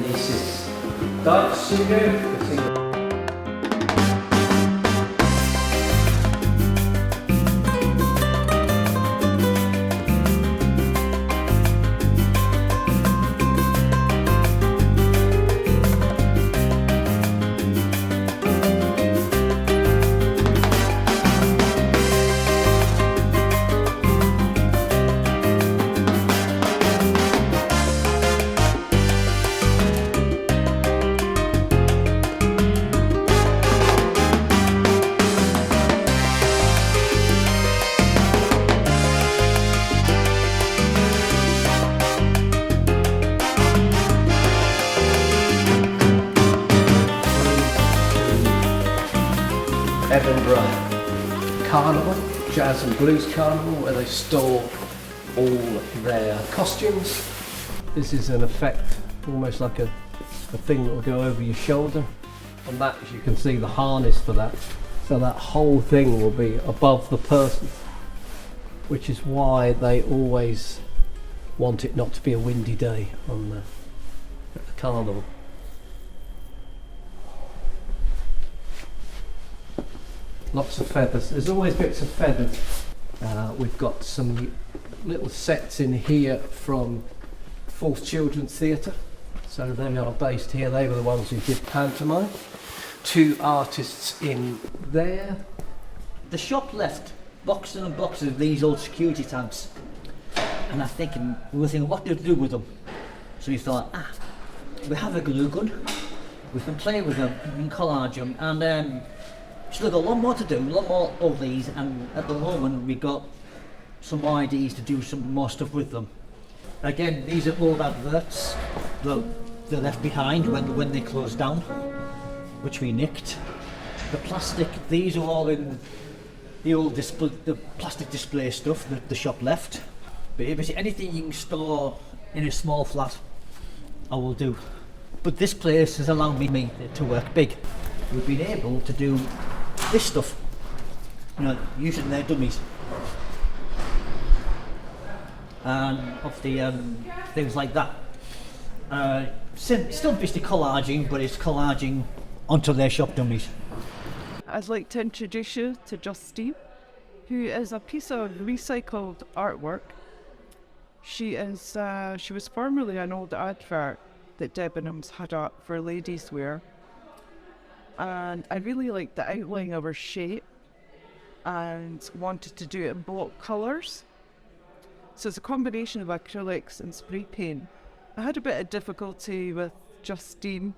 this is dark studio. Edinburgh Carnival, Jazz and Blues Carnival, where they store all their costumes. This is an effect, almost like a thing that will go over your shoulder. And that, as you can see, the harness for that. So that whole thing will be above the person, which is why they always want it not to be a windy day on the carnival. Lots of feathers. There's always bits of feathers. We've got some little sets in here from Forth Children's Theatre. So they are based here. They were the ones who did pantomime. Two artists in there. The shop left boxes and boxes of these old security tags. And we were thinking, what do we do with them? So we thought, we have a glue gun. We can play with them and collage them. And still got a lot more to do, a lot more of these, and at the moment we've got some ideas to do some more stuff with them. Again, these are old adverts that they're left behind when they closed down, which we nicked. The plastic, these are all in the old the plastic display stuff that the shop left. But basically anything you can store in a small flat, I will do. But this place has allowed me to work big. We've been able to do this stuff, you know, using their dummies. And of the things like that. Still basically collaging, but it's collaging onto their shop dummies. I'd like to introduce you to Justine, who is a piece of recycled artwork. She was formerly an old advert that Debenham's had up for ladies' wear. And I really liked the outline of her shape and wanted to do it in block colours. So it's a combination of acrylics and spray paint. I had a bit of difficulty with Justine,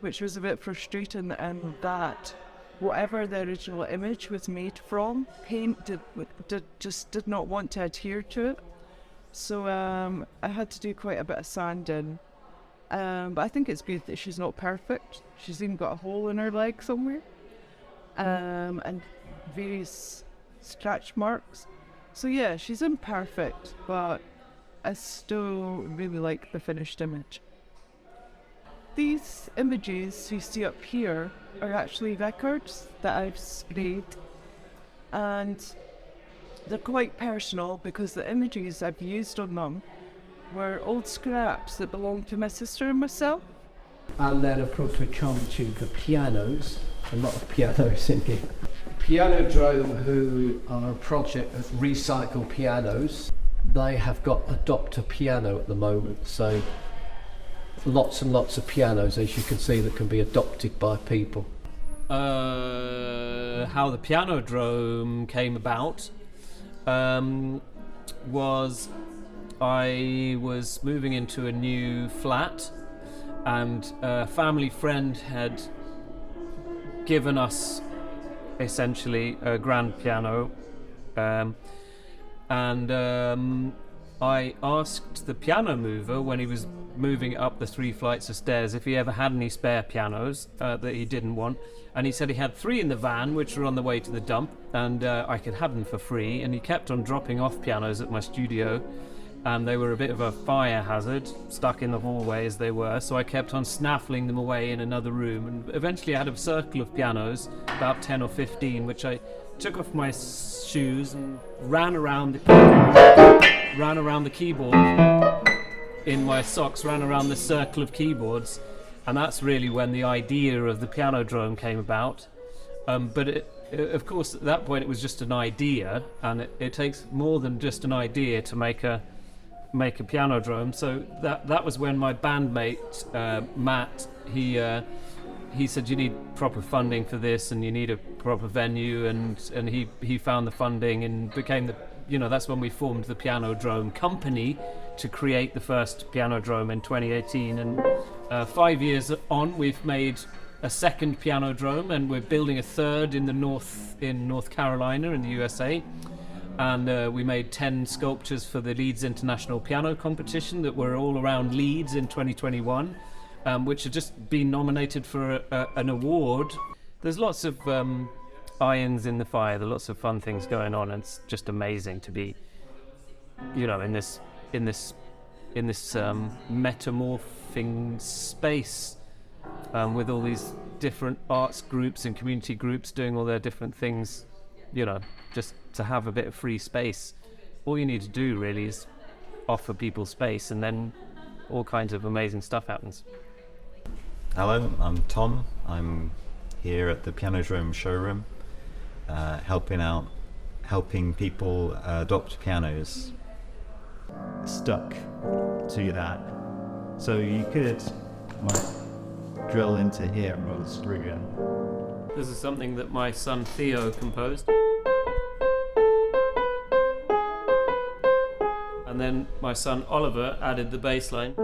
which was a bit frustrating in that whatever the original image was made from, paint did not want to adhere to it. So I had to do quite a bit of sanding. But I think it's good that she's not perfect. She's even got a hole in her leg somewhere. And various scratch marks. So yeah, she's imperfect, but I still really like the finished image. these images you see up here are actually records that I've sprayed, and they're quite personal because the images I've used on them were old scraps that belonged to my sister and myself. And then of course we come to the pianos, a lot of pianos in here. Pianodrome, who are a project of recycled pianos, they have got a doctor piano at the moment, so lots and lots of pianos, as you can see, that can be adopted by people. How the Pianodrome came about was I was moving into a new flat, and a family friend had given us essentially a grand piano, and I asked the piano mover when he was moving up the 3 flights of stairs if he ever had any spare pianos that he didn't want, and he said he had 3 in the van which were on the way to the dump, and I could have them for free. And he kept on dropping off pianos at my studio, and they were a bit of a fire hazard, stuck in the hallway as they were, so I kept on snaffling them away in another room, and eventually I had a circle of pianos, about 10 or 15, which I took off my shoes and ran around the keyboard in my socks, ran around the circle of keyboards, and that's really when the idea of the Pianodrome came about. But of course at that point it was just an idea, and it takes more than just an idea to make a Pianodrome. So that was when my bandmate Matt, he said you need proper funding for this, and you need a proper venue, and he found the funding and became that's when we formed the Pianodrome company to create the first Pianodrome in 2018. And 5 years on, we've made a second Pianodrome, and we're building a third in North Carolina in the USA. And we made 10 sculptures for the Leeds International Piano Competition that were all around Leeds in 2021, which have just been nominated for an award. There's lots of irons in the fire. There are lots of fun things going on, and it's just amazing to be, in this metamorphing space with all these different arts groups and community groups doing all their different things. Just to have a bit of free space. All you need to do really is offer people space, and then all kinds of amazing stuff happens. Hello, I'm Tom. I'm here at the Pianodrome showroom, helping people adopt pianos. Stuck to that. So you could drill into here and roll the string in. This is something that my son Theo composed. And then my son Oliver added the bass line. The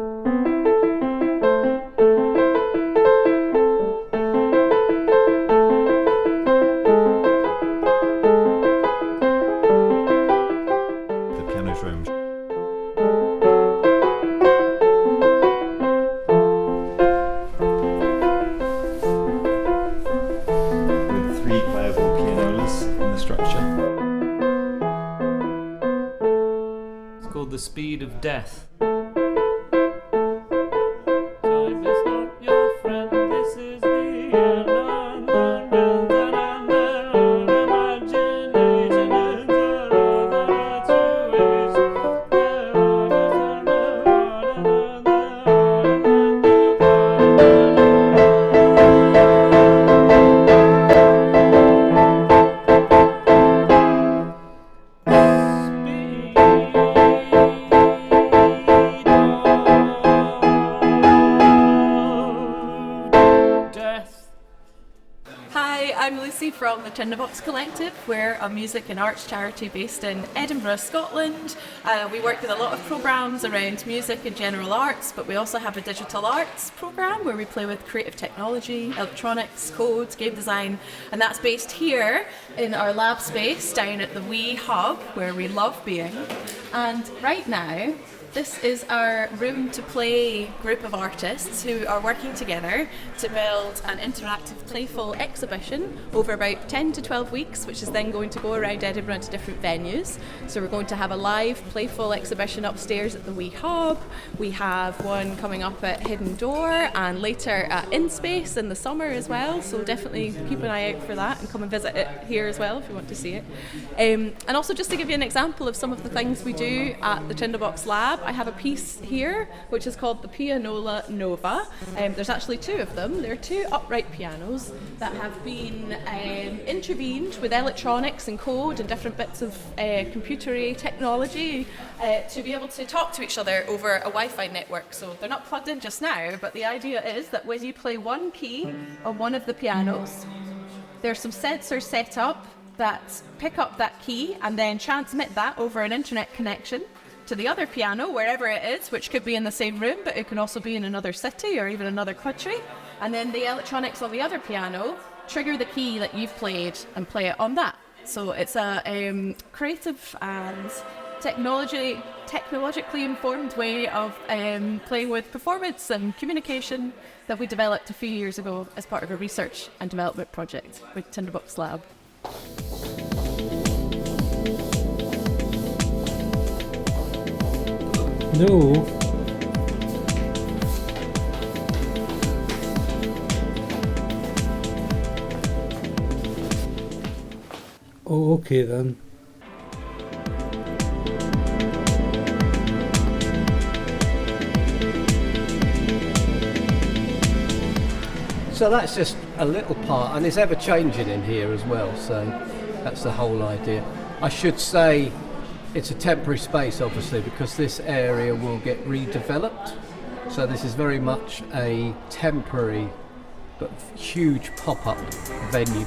Pianodrome. With 3 playable pianolas in the structure. Called The Speed of Death. From the Tinderbox Collective. We're a music and arts charity based in Edinburgh, Scotland. We work with a lot of programmes around music and general arts, but we also have a digital arts programme where we play with creative technology, electronics, code, game design, and that's based here in our lab space down at the Wee Hub, where we love being. And right now This is our room to play group of artists who are working together to build an interactive playful exhibition over about 10 to 12 weeks, which is then going to go around Edinburgh to different venues. So we're going to have a live playful exhibition upstairs at the Wee Hub. We have one coming up at Hidden Door and later at In Space in the summer as well. So definitely keep an eye out for that and come and visit it here as well if you want to see it. And also just to give you an example of some of the things we do at the Tinderbox Lab, I have a piece here which is called the Pianola Nova. There's actually two of them. They're two upright pianos that have been intervened with electronics and code and different bits of computery technology to be able to talk to each other over a Wi-Fi network. So they're not plugged in just now, but the idea is that when you play one key on one of the pianos, there's some sensors set up that pick up that key and then transmit that over an internet connection to the other piano, wherever it is, which could be in the same room, but it can also be in another city or even another country. And then the electronics on the other piano trigger the key that you've played and play it on that. So it's a creative and technologically informed way of playing with performance and communication that we developed a few years ago as part of a research and development project with Tinderbox Lab. No. Oh, okay then. So that's just a little part, and it's ever changing in here as well, so that's the whole idea. I should say it's a temporary space, obviously, because this area will get redeveloped. So this is very much a temporary but huge pop-up venue.